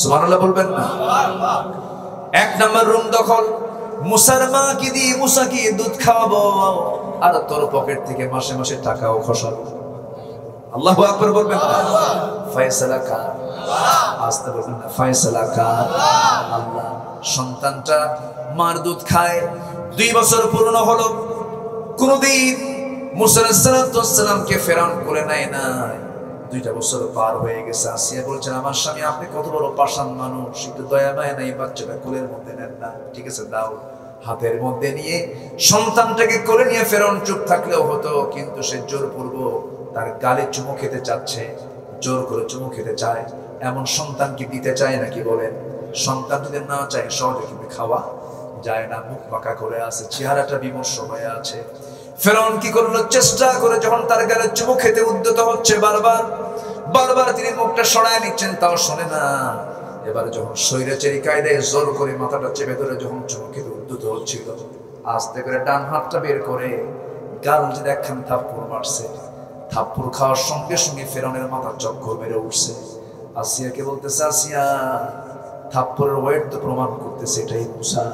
সুবহানাল্লাহ বলবেন না? 1 নম্বর রুম দখল। মুসার মা কি দিয়ে মুসাকে দুধ খাওয়াবো, আর তোর পকেট থেকে মাসে মাসে টাকাও খসাবো। আল্লাহু আকবার বলবেন না? ফয়সালা কার? আস্তে বলবেন না, ফয়সালা কার? আল্লাহ। সন্তানটা মার দুধ খায়, 2 বছর পূর্ণ হলো, কোনদিন মুসা আলাইহিস সালামকে ফেরাউন করে নেয় না। 2টা বছর পার হয়ে গেছে। আসিয়া বলছেন, আমার স্বামী আপনি কত বড় পাষাণ মানুষ, একটু দয়া মায়া নাই, বাচ্চাটা কোলের মধ্যে নেন না। ঠিক আছে দাও। হাতের মধ্যে নিয়ে সন্তানটাকে কোলে নিয়ে ফেরাউন চুপ থাকলেও হতো, কিন্তু সে জোরপূর্বক তার গালে চুমু খেতে চাচ্ছে, জোর করে চুমু খেতে চায়। এমন সন্তান কি দিতে চায় নাকি বলেন? সন্তান যদি না চায় সহজে কিন্তু খাওয়া যায় না। মুখ বাঁকা করে আছে, চেহারাটা বিমর্ষ হয়ে আছে। ফেরাউন কি করলো? চেষ্টা করে যখন তার গালে চুমু খেতে উদ্যত হচ্ছে, বারবার তিনি মুখটা সরায় নিচ্ছেন, তাও শোনে না। এবার যখন স্বৈরাচারী কায়দায় জোর করে মাথাটা চেপে ধরে যখন চুমু খেতে উদ্যত হচ্ছিল, আস্তে করে ডান হাতটা বের করে গাল যে একখান থাপ্পড় মারছে। থাপ্পড় খাওয়ার সঙ্গে সঙ্গে ফেরাউনের মাথার চক্কর মেরে উঠছে। আসিয়াকে বলতেছে, আসিয়া, থাপ্পড়ের ওয়েট তো প্রমাণ করতেছে এটাই মুসা।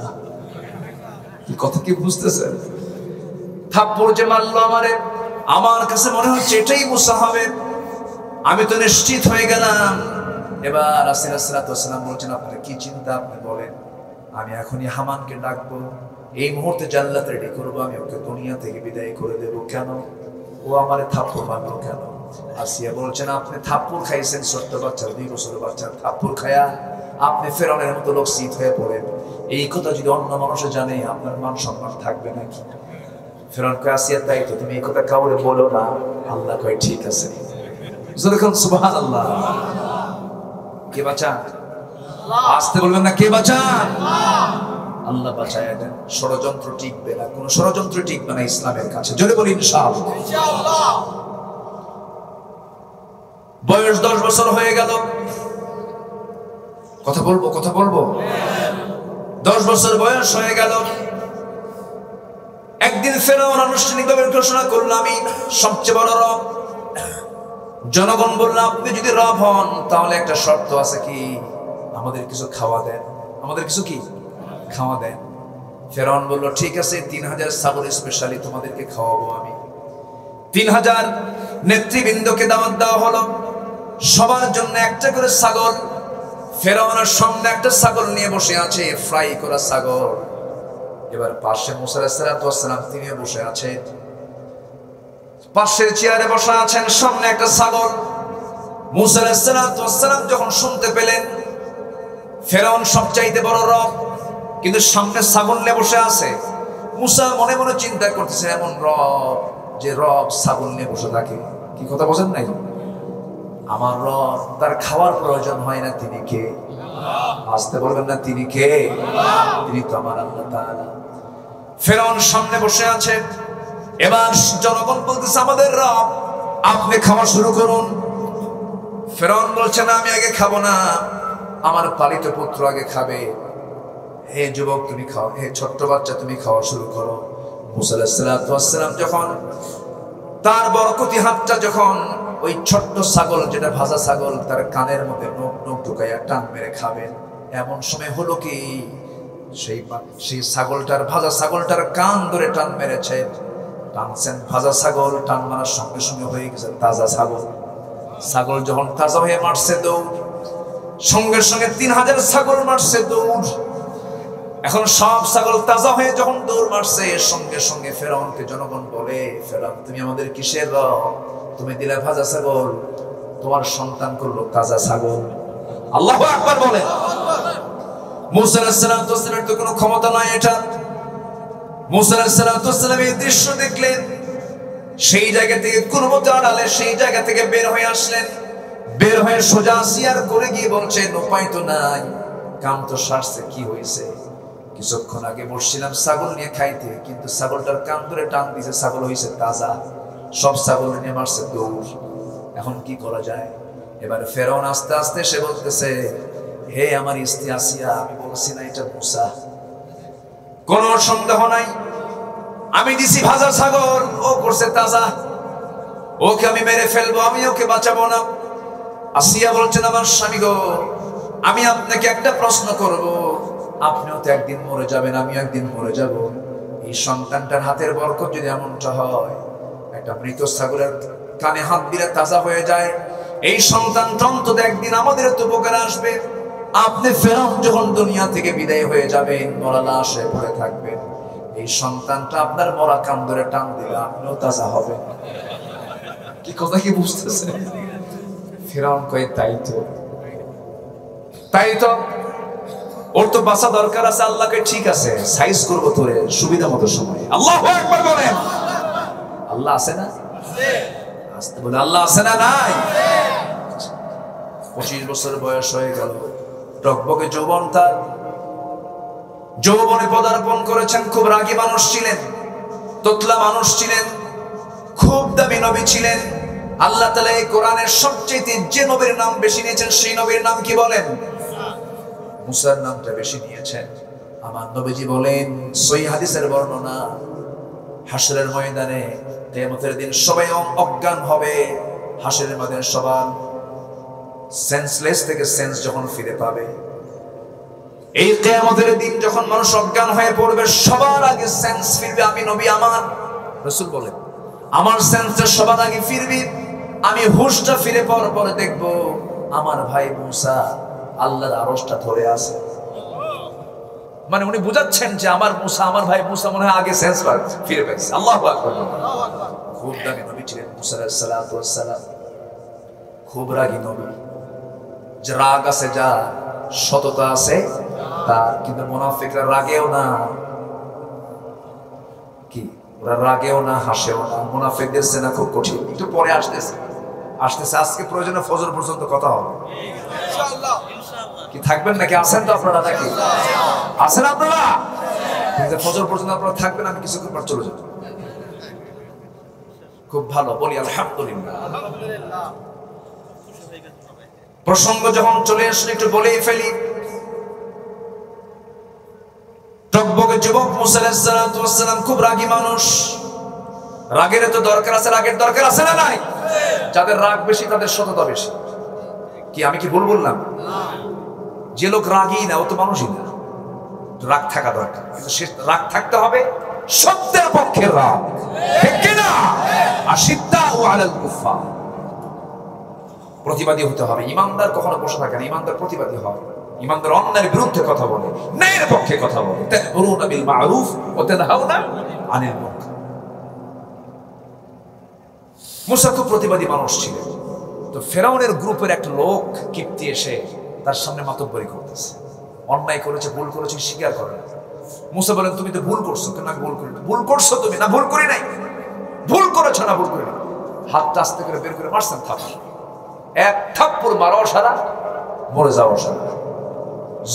কি কথা কি বুঝতেছেন? থাপ্পড় যে মারলো আমারে, আমার কাছে মনে হচ্ছে এটাই মুসা হবে। আমি তো নিশ্চিত হয়ে গেলাম। এবার আসিয়া সাল্লাল্লাহু আলাইহি ওয়াসাল্লাম বলছেন, আপনার কি চিন্তা আপনি বলেন। আমি এখনই হামানকে ডাকবো, এই মুহূর্তে জান্নাত রেডি করবো, আমি ওকে দুনিয়া থেকে বিদায় করে দেব। কেন? ও আমারে থাপ্পড় মারলো কেন? আসিয়া বলছেন, আপনি থাপ্পড় খাইছেন, ছোট্ট বাচ্চা, 2 বছরের বাচ্চা থাপ্পড় খায়া আপনি ফেরাউনের মতো লজ্জিত হয়ে পড়েন। এই কথা যদি অন্য মানুষে জানে, আপনার মান সম্মান থাকবে নাকি? ফেরাউন কয়, আসিয়া তাই তো, তুমি এই কথা কাউরে বলো না। আল্লাহ কয়, ঠিক আছে। সুবহানাল্লাহ। কে বাঁচান? আসতে বলবেন না, কে বাঁচান? আল্লাহ বাঁচায় দেন। ষড়যন্ত্র টিকবে না, কোন ষড়যন্ত্র টিকবে না ইসলামের কাছে। জোরে বলি ইনশাআল্লাহ। বয়স 10 বছর হয়ে গেল। কথা বলবো 10 বছর বয়স হয়ে গেল। একদিন ফেরাউন আনুষ্ঠানিকভাবে ঘোষণা করল, আমি সবচেয়ে বড় রব। জনগণ বলল, আপনি যদি রব হন তাহলে একটা শর্ত আছে, কি? আমাদের কিছু খাওয়া দেন, আমাদের কিছু কি খাওয়া দেন। ফেরাউন বলল, ঠিক আছে, 3000 ছাগল স্পেশালি তোমাদেরকে খাওয়াবো আমি। 3000 নেতৃবৃন্দকে দাওয়াত দেওয়া হলো, সবার জন্য একটা করে ছাগল। ফেরাউনের সামনে একটা ছাগল নিয়ে বসে আছে, ফ্রাই করা ছাগল। এবার পাশে মুসা আলাইহিস সালাম তিনিও বসে আছেন, পাশের চেয়ারে বসে আছেন, সামনে একটা ছাগল। মুসা আলাইহিস সালাম যখন শুনতে পেলেন ফেরাউন সবচাইতে বড় রব, কিন্তু সামনে ছাগল নিয়ে বসে আছে, মুসা মনে মনে চিন্তা করতেছে, এমন রব যে রব ছাগল নিয়ে বসে থাকে, কি কথা বোঝেন নাই? আমার রব, তার খাওয়ার প্রয়োজন হয় না, তিনি কে? আসতে বলবেন না, তিনি কে? তিনি তো আমার আল্লাহ তাআলা। ফেরাউন সামনে বসে আছে, এবার জনগণ বলতেছে, আমাদের রব, আপনি খাওয়া শুরু করুন। ফেরাউন বলছে, না, আমি আগে খাবো না, আমার পালিত পুত্র আগে খাবে। হে যুবক, তুমি খাও, হে ছোট্ট বাচ্চা, তুমি খাওয়া শুরু করো। মুসা আলাইহিস সালাম যখন তার বরকতি হাতটা যখন ওই ছোট্ট ছাগল, যেটা ভাজা ছাগল, তার কানের মধ্যে নখ ঢুকাইয়া টান মেরে খাবেন, এমন সময় হলো কি, সেই ছাগলটার, ভাজা ছাগলটার কান ধরে টান মেরেছে। টানছেন ভাজা ছাগল, টান মারার সঙ্গে সঙ্গে হয়ে গেছে তাজা ছাগল। ছাগল যখন তাজা হয়ে মারছে দৌড়, সঙ্গে সঙ্গে 3000 ছাগল মারছে দৌড়। এখন সব ছাগল তাজা হয়ে যখন দৌড় মারছে, সঙ্গে সঙ্গে ফেরাউনকে জনগণ বলে, ফেরাউন, তুমি আমাদের কিসের রব? তুমি দিলে ভাজা ছাগল, তোমার সন্তান করলো তাজা ছাগল। আল্লাহু আকবার বলেন। মুসা আলাইহিস সালামের তো কোনো ক্ষমতা নাই এটা। মুসা আলাইহিস সালাম এই দৃশ্য দেখলেন, সেই জায়গা থেকে কোনো মতে আড়ালে সেই জায়গা থেকে বের হয়ে আসলেন। বের হয়ে সোজা সিয়ার করে গিয়ে বলছেন, উপায় তো নাই, কাম তো সারছে, কি হয়েছে? কিছুক্ষণ আগে বসছিলাম ছাগল নিয়ে খাইতে, কিন্তু ছাগলটার কান ধরে টান দিয়েছে, ছাগল হয়েছে তাজা, সব ছাগল নিয়ে মারছে দৌড়। এখন কি করা যায়? এবার ফেরাউন আস্তে আস্তে সে বলতেছে, হে আমার স্ত্রী আসিয়া, আমি বলছি না এটা মুসা, কোনো সন্দেহ নাই, আমি দিছি ভাজা ছাগল, ও করছে তাজা, ওকে আমি মেরে ফেলবো, আমি ওকে বাঁচাবো না। আসিয়া বলছেন, আমার স্বামী গো, আমি আপনাকে একটা প্রশ্ন করব, আপনিও তো একদিন মরে যাবেন, আমিও একদিন মরে যাব। এই সন্তানটার হাতের বরকত যদি এমনটা হয়, একটা মৃত ছাগলের কানে হাত দিলে তাজা হয়ে যায়, এই সন্তানটা অন্তত একদিন আমাদের তো উপকারে আসবে। আপনি ফেরাউন যখন দুনিয়া থেকে বিদায় হয়ে যাবেন, মরা লাশ হয়ে পড়ে থাকবেন, এই সন্তানটা আপনার মরা কান ধরে টান দিলে আপনিও তাজা হবেন। কি কথা কি বুঝতেছেন? ফেরাউন কয়, তাই তো, ওর তো বাঁচা দরকার আছে। আল্লাহকে, ঠিক আছে, সাইজ করবো তোরে সুবিধা মতো সময়। আল্লাহু আকবার বলেন। আল্লাহ আছে না? আসতে বলে, আল্লাহ আছে না? নাই। 25 বছর বয়স হয়ে গেল, টকবকে যৌবন, তার যৌবনে পদার্পণ করেছেন। খুব রাগী মানুষ ছিলেন, তোতলা মানুষ ছিলেন, খুব দামি নবী ছিলেন। আল্লাহ তাআলা এই কোরআনের সবচেয়ে যে নবীর নাম বেশি নিয়েছেন, সেই নবীর নাম কি বলেন? মুসার নামটা বেশি নিয়েছেন। আমার নবীজি বলেন, সহিহ হাদিসের বর্ণনা, হাসরের ময়দানে কিয়ামতের দিন সবাই অজ্ঞান হবে। হাসরের ময়দানে সবার সেন্সলেস থেকে সেন্স যখন ফিরে পাবে, এই কিয়ামতের দিন যখন মানুষ অজ্ঞান হয়ে পড়বে, সবার আগে সেন্স ফিরবে আমি নবী, আমার রাসূল বলেন, আমার সেন্সটা সবার আগে ফিরবে। আমি হুশটা ফিরে পাওয়ার পরে দেখব আমার ভাই মুসা আল্লাহর আরশটা ধরে আছে। মানে উনি বুঝাচ্ছেন যে আমার মুসা, আমার ভাই মুসা মনে হয় আগে সেন্স ফিরে পেয়েছে। আল্লাহু আকবার। খুব দামি নবী ছিলেন মুসা আলাইহিস সালাম, খুব রাগী নবী। যে রাগ আছে, যা সততা আছে তার, কিন্তু মুনাফিকরা রাগেও না, কি ওরা রাগেও না, হাসেও না। মুনাফিকদের সেনা খুব কঠিন। একটু পরে আসতেছে, আজকে প্রয়োজনে ফজর পর্যন্ত কথা হবে ইনশাআল্লাহ। কি থাকবেন নাকি? আছেন তো আপনারা? নাকি আছেন আপনারা? ফজর পর্যন্ত আপনারা থাকবেন, আমি কিছুক্ষণ পর চলে যাব। খুব ভালো, বলি আলহামদুলিল্লাহ। প্রসঙ্গ যখন চলে আসলে একটু বলেই ফেলি। টকবকে যুবক মুসা আলাইহিস সালাম খুব রাগী মানুষ। রাগের তো দরকার আছে, রাগের দরকার আছে না নাই? যাদের রাগ বেশি তাদের সততা বেশি। কি আমি কি ভুল বললাম? যে লোক রাগই না ও তো মানুষই না। রাগ থাকা দরকার, কিন্তু সে রাগ থাকতে হবে সত্যের পক্ষে রাগ, ঠিক কি না? আশিদ্দাউ আলাল কুফার, প্রতিবাদী হতে হবে। ইমানদার কখনো বসে থাকে না, ইমানদার প্রতিবাদী হয়। ইমানদার অন্যায়ের বিরুদ্ধে কথা বলে, ন্যায়ের পক্ষে কথা বলে। তা'মুরুনা বিল মা'রুফ ওয়া তানহাউনা আনিল মুনকার। মুসা খুব প্রতিবাদী মানুষ ছিলেন। তো ফেরাউনের গ্রুপের একটা লোক কিপ্তি এসে তার সামনে মাতব্বরি করতেছে, অন্যায় করেছে, ভুল করেছে, স্বীকার করে না। মুসা বলেন, তুমি তো ভুল করছো। কেন? আমি ভুল করি। ভুল করছো তুমি? না, ভুল করি নাই। ভুল করেছো? না, ভুল করি নাই। হাতটা আস্তে করে বের করে মারছেন থাপ্পড়। এক থাপ্পড় মারাও সারা, মরে যাওয়ার সারা।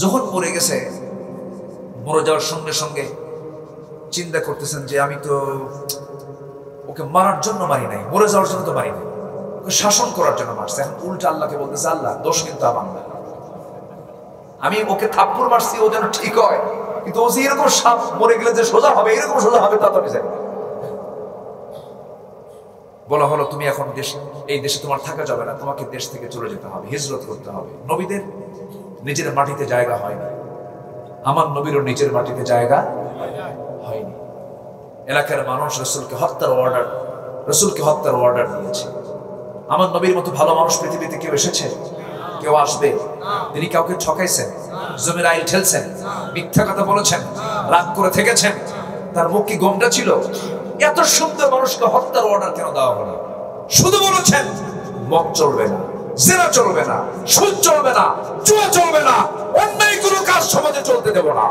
যখন মরে গেছে, মরে যাওয়ার সঙ্গে সঙ্গে চিন্তা করতেছেন যে আমি তো ওকে মারার জন্য মারি নাই, মরে যাওয়ার জন্য তো মারি নাই, ওকে শাসন করার জন্য মারছে। এখন উল্টা আল্লাহকে বলতেছে, আল্লাহ দোষ কিন্তু আমার না, আমি ওকে থাপ্পড় মারছি ও যেন ঠিক হয়, কিন্তু ও যে এরকম সাপ মরে গেলে যে সোজা হবে, এরকম সোজা হবে তা তো আমি জানি। বলা হলো, তুমি এখন এই দেশে তোমার থাকা যাবে না, তোমাকে দেশ থেকে চলে যেতে হবে, হিজরত করতে হবে। নবীদের নিজের মাটিতে জায়গা হয়নি, আমার নবীরও নিজের মাটিতে জায়গা হয়নি। এলাকার মানুষ রসুলকে হত্যার অর্ডার দিয়েছে। আমার নবীর মতো ভালো মানুষ পৃথিবীতে কেউ এসেছে? কেউ আসবে? তিনি কাউকে ঠকাইছেন, জমির আইল ঠেলছেন, মিথ্যা কথা বলেছেন, রাগ করে থেকেছেন? তার মুখ কি গোমটা ছিল? এত সুন্দর মানুষকে হত্যার অর্ডার কেন দেওয়া হলো? শুধু বলেছেন মদ চলবে না, জিনা চলবে না, সুদ চলবে না, জুয়া চলবে না, অন্যায় কোনো কাজ সমাজে চলতে দেব না।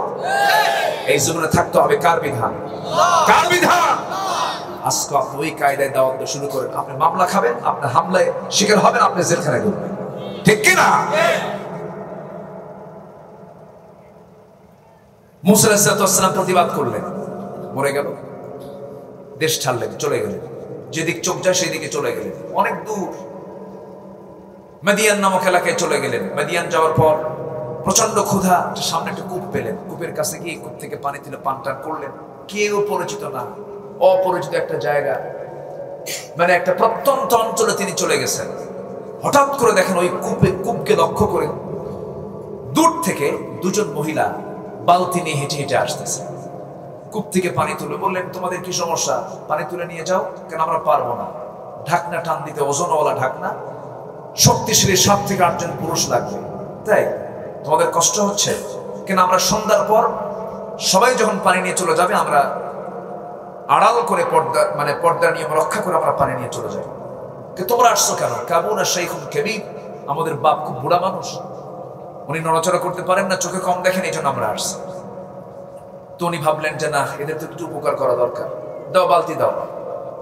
এই জমিনে থাকতে হবে কার বিধান? কার বিধান? আজকে আপনি ওই কায়দায় দাওয়াত শুরু করেন, আপনি মামলা খাবেন, আপনি হামলায় শিকার হবেন, আপনি জেলখানায় ঢুকবেন, ঠিক কিনা? মুসা আলাইহিস সালাম প্রতিবাদ করলেন, মরে গেল, দেশ ছাড়লেন, চলে গেলেন, যেদিক চোখ যায় সেদিকে চলে গেলেন, অনেক দূর মাদিয়ান নামক এলাকায় চলে গেলেন। মাদিয়ান যাওয়ার পর প্রচন্ড ক্ষুধা, সামনে একটা কূপ পেলেন, কূপের কাছে গিয়ে কূপ থেকে পানি তুলে পান টান করলেন। কেউ পরিচিত না, অপরিচিত একটা জায়গা, মানে একটা প্রত্যন্ত অঞ্চলে তিনি চলে গেছেন। হঠাৎ করে দেখেন ওই কূপকে লক্ষ্য করে দূর থেকে দুজন মহিলা বালতি নিয়ে হেঁটে হেঁটে আসতেছে। কূপ থেকে পানি তুলে বললেন, তোমাদের কি সমস্যা? পানি তুলে নিয়ে যাও। কেন? আমরা পারবো না, ঢাকনা টান দিতে, ওজনওয়ালা ঢাকনা, শক্তিশালী 7 থেকে 8 জন পুরুষ লাগবে, তাই তোমাদের কষ্ট হচ্ছে। কেন? আমরা সন্ধ্যার পর সবাই যখন পানি নিয়ে চলে যাবে, আমরা আড়াল করে পর্দার নিয়ম রক্ষা করে আমরা পানি নিয়ে চলে যাই। তোমরা আসছো কেন? কাবুনা শাইখুন কাবীর, আমাদের বাপ খুব বুড়া মানুষ, উনি নড়াচড়া করতে পারেন না, চোখে কম দেখেন, এই জন্য আমরা আসছি। তো উনি ভাবলেন যে না, এদের তো একটু উপকার করা দরকার, দাও বালতি দাও।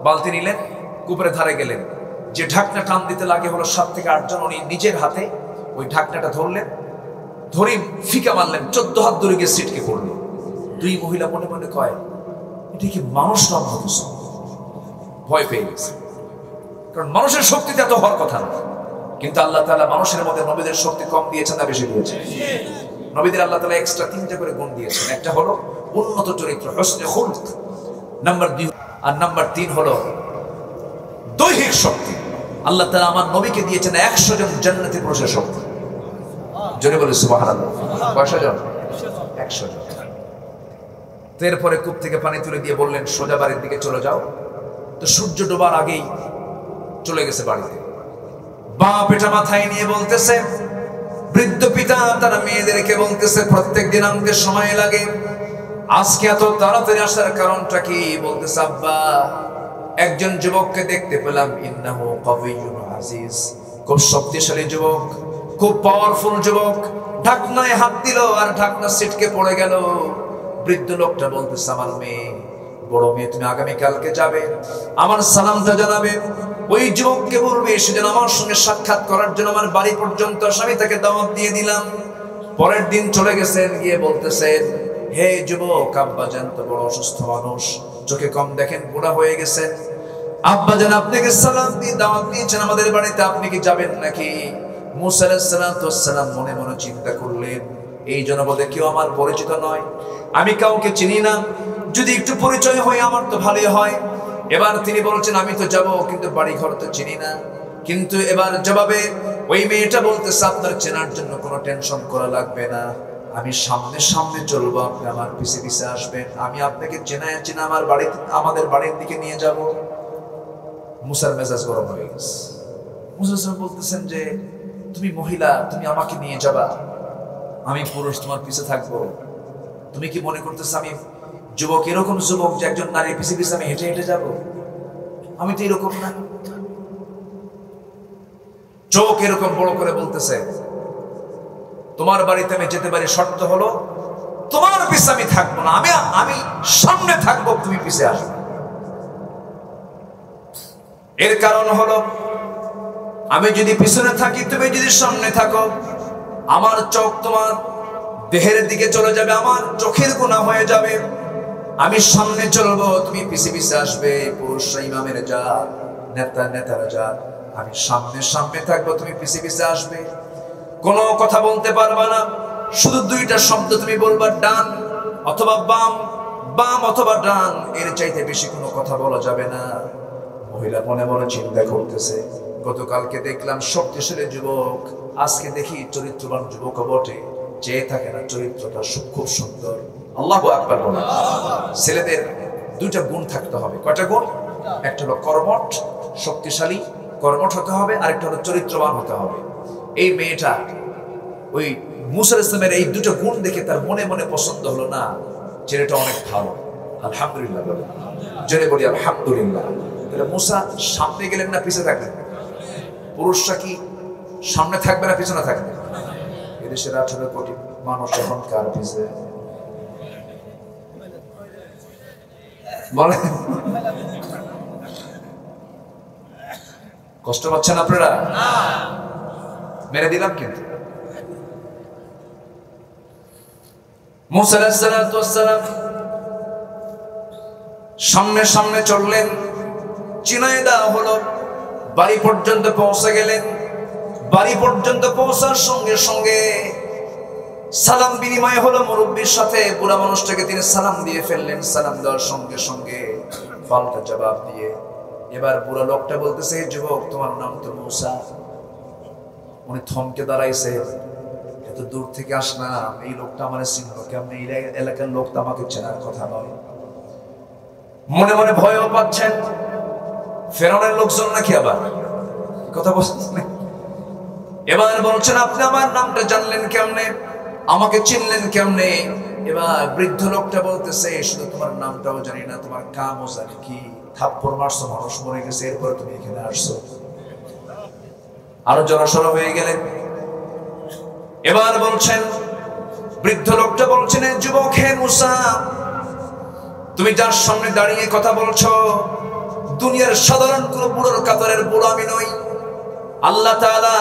বালতি নিলেন, কূপের ধারে গেলেন, যে ঢাকনা টান দিতে লাগে হলো 7 থেকে 8 জন, উনি নিজের হাতে ওই ঢাকনাটা ধরলেন, ধরে ফিকা মারলেন, 14 হাত দূরে গিয়ে সিটকে পড়লো। 2 মহিলা মনে মনে কয়, এটা কি মানুষ না মানুষ? ভয় পেয়ে গেছে, কারণ মানুষের শক্তিতে এত হওয়ার কথা না। কিন্তু আল্লাহ তাআলা মানুষের মধ্যে নবীদের শক্তি কম দিয়েছেন না বেশি দিয়েছেন? নবীদের আল্লাহ তাআলা এক্সট্রা 3টা করে গুণ দিয়েছেন। একটা হলো উন্নত চরিত্র, হুসনে খুলক, নাম্বার 2, আর নাম্বার 3 হলো দৈহিক শক্তি। আল্লাহ তাআলা আমার নবীকে দিয়েছেন 100 জন জান্নাতে প্রবেশের শক্তি। জোরে বলে সুবহানাল্লাহ। কয়শো জন? 100 জন। এরপরে কূপ থেকে পানি তুলে দিয়ে বললেন, সোজা বাড়ির দিকে চলে যাও। তো সূর্য ডোবার আগেই চলে গেছে বাড়িতে। বাপ এটা মাথায় নিয়ে বলতেছে, বৃদ্ধ পিতা তারা মেয়েদেরকে বলতেছে, প্রত্যেকদিন আমাকে সময় লাগে, আজকে এত তাড়াতাড়ি আসার কারণটা কি? বলতেছে, আব্বা একজন যুবককে দেখতে পেলাম, ইন্নাহু কাবিয়্যুন আজিজ, খুব শক্তিশালী যুবক, খুব পাওয়ারফুল যুবক। ঢাকনায় হাত দিল আর ঢাকনা ছিটকে পড়ে গেল। বৃদ্ধ লোকটা বলতেছে, আমার মেয়ে, বড় মেয়ে, তুমি আগামী কালকে যাবে, আমার সালামটা জানাবে, ওই যুবককে বলবে সে যেন আমার সঙ্গে সাক্ষাৎ করার জন্য আমার বাড়ি পর্যন্ত আসে, আমি তাকে দাওয়াত দিয়ে দিলাম। পরের দিন চলে গেছেন, গিয়ে বলতেছেন, হে যুবক, আব্বাজান তো বড় অসুস্থ মানুষ, চোখে কম দেখেন, বুড়া হয়ে গেছেন, আব্বাজান আপনাকে সালাম দিয়ে দাওয়াত দিয়েছেন আমাদের বাড়িতে, আপনি কি যাবেন নাকি? মুসা আলাইহিস সালাম মনে মনে চিন্তা করলেন, এই জনপদে কেউ আমার পরিচিত নয়, আমি কাউকে চিনি না, যদি একটু পরিচয় হয় আমার তো ভালোই হয়। এবার তিনি বলছেন আমি তো যাব, কিন্তু বাড়ি ঘর তো চিনি না। কিন্তু এবার জবাবে ওই মেয়েটা বলতেছে আপনার চেনার জন্য কোনো টেনশন করা লাগবে না, আমি সামনে সামনে চলবো, আপনি আমার পিছে পিছে আসবেন, আমি আপনাকে চেনা আমার বাড়ি, আমাদের বাড়ির দিকে নিয়ে যাব। মুসার মেজাজ গরম হয়ে গেছে। মুসা বলতেছেন যে তুমি মহিলা, তুমি আমাকে নিয়ে যাবা, আমি পুরুষ তোমার পিছে থাকবো, তুমি কি মনে করতেছ আমি যুবক, এরকম যুবক যে একজন নারীর পিছে পিছে আমি হেঁটে হেঁটে যাব? আমি তো এরকম না। চোখ এরকম বড় করে বলতেছে তোমার বাড়িতে আমি যেতে পারি, শর্ত হলো তোমার পিছে আমি থাকবো না, আমি সামনে থাকবো, তুমি পিছে আসবে। এর কারণ হলো আমি যদি পিছনে থাকি, তুমি যদি সামনে থাকো, আমার চোখ তোমার দেহের দিকে চলে যাবে, আমার চোখের গুনাহ হয়ে যাবে। আমি সামনে চলবো, তুমি পিছে পিছে আসবে। পুরুষরা ইমামের যা, নেতারা যা, আমি সামনে সামনে থাকবো, তুমি পিছে পিছে আসবে। কোনো কথা বলতে পারবা না, শুধু দুইটা শব্দ তুমি বলবা, ডান অথবা বাম, বাম অথবা ডান, এর চাইতে বেশি কোনো কথা বলা যাবে না। মহিলা মনে মনে চিন্তা করতেছে, গতকালকে দেখলাম শক্তিশালী যুবক, আজকে দেখি চরিত্রবান যুবক বটে, চেয়ে থাকে না, চরিত্রটা খুব সুন্দর। আল্লাহু আকবার বলেন। ছেলেদের দুইটা গুণ থাকতে হবে। কয়টা গুণ? একটা হলো কর্মঠ, শক্তিশালী, কর্মঠ হতে হবে, আরেকটা হলো চরিত্রবান হতে হবে। এই মেয়েটা ওই মুসা ইসলামের এই দুটো গুণ দেখে তার মনে মনে পছন্দ হলো না, ছেলেটা অনেক ভালো। আলহামদুলিল্লাহ বলে, জেনে বলি আলহামদুলিল্লাহ। তাহলে মুসা সামনে গেলেন না পিছে থাকলেন? পুরুষরা কি সামনে থাকবে না পিছনে থাকবে? এদেশের 18 কোটি মানুষ এখন কার পিছে বলে? কষ্ট পাচ্ছেন আপনারা? মেরে দিলাম কিন্তু। মুসা আলাইহিস সালাম সামনে সামনে চললেন, চিনায় দেওয়া হলো, বাড়ি পর্যন্ত পৌঁছে গেলেন। বাড়ি পর্যন্ত পৌঁছার সঙ্গে সঙ্গে সালাম বিনিময় হলো মুরব্বীর সাথে। বুড়া মানুষটাকে তিনি সালাম দিয়ে ফেললেন। সালাম দেওয়ার সঙ্গে সঙ্গে পাল্টা জবাব দিয়ে এবার বুড়া লোকটা বলতেছে, যুবক তোমার নাম তো মুসা। উনি থমকে দাঁড়াইছে, এত দূর থেকে আসলাম, এই লোকটা আমার চিনল কেমন? এই এলাকার লোক তো আমাকে চেনার কথা নয়। মনে মনে ভয়ও পাচ্ছেন, ফেরাউনের লোকজন নাকি আবার কথা বলছেন। এবার বলছেন আপনি আমার নামটা জানলেন কেমনে, আমাকে চিনলেন কেমনে? এবার বৃদ্ধ লোকটা বলতেছে, শুধু তোমার নামটাও জানি না, তোমার কামও জানি। কি থাপ্পড় মারছো, মানুষ মরে গেছে, এরপর তুমি এখানে আসছো? আরো জড়সড় হয়ে গেলেন। এবার বলছেন, বৃদ্ধ লোকটা বলছেন, যুবক হে মুসা, তুমি যার সামনে দাঁড়িয়ে কথা বলছো, দুনিয়ার সাধারণ কোন বুড়োর কাতারের বুড়ো আমি নই। আল্লাহ তাআলা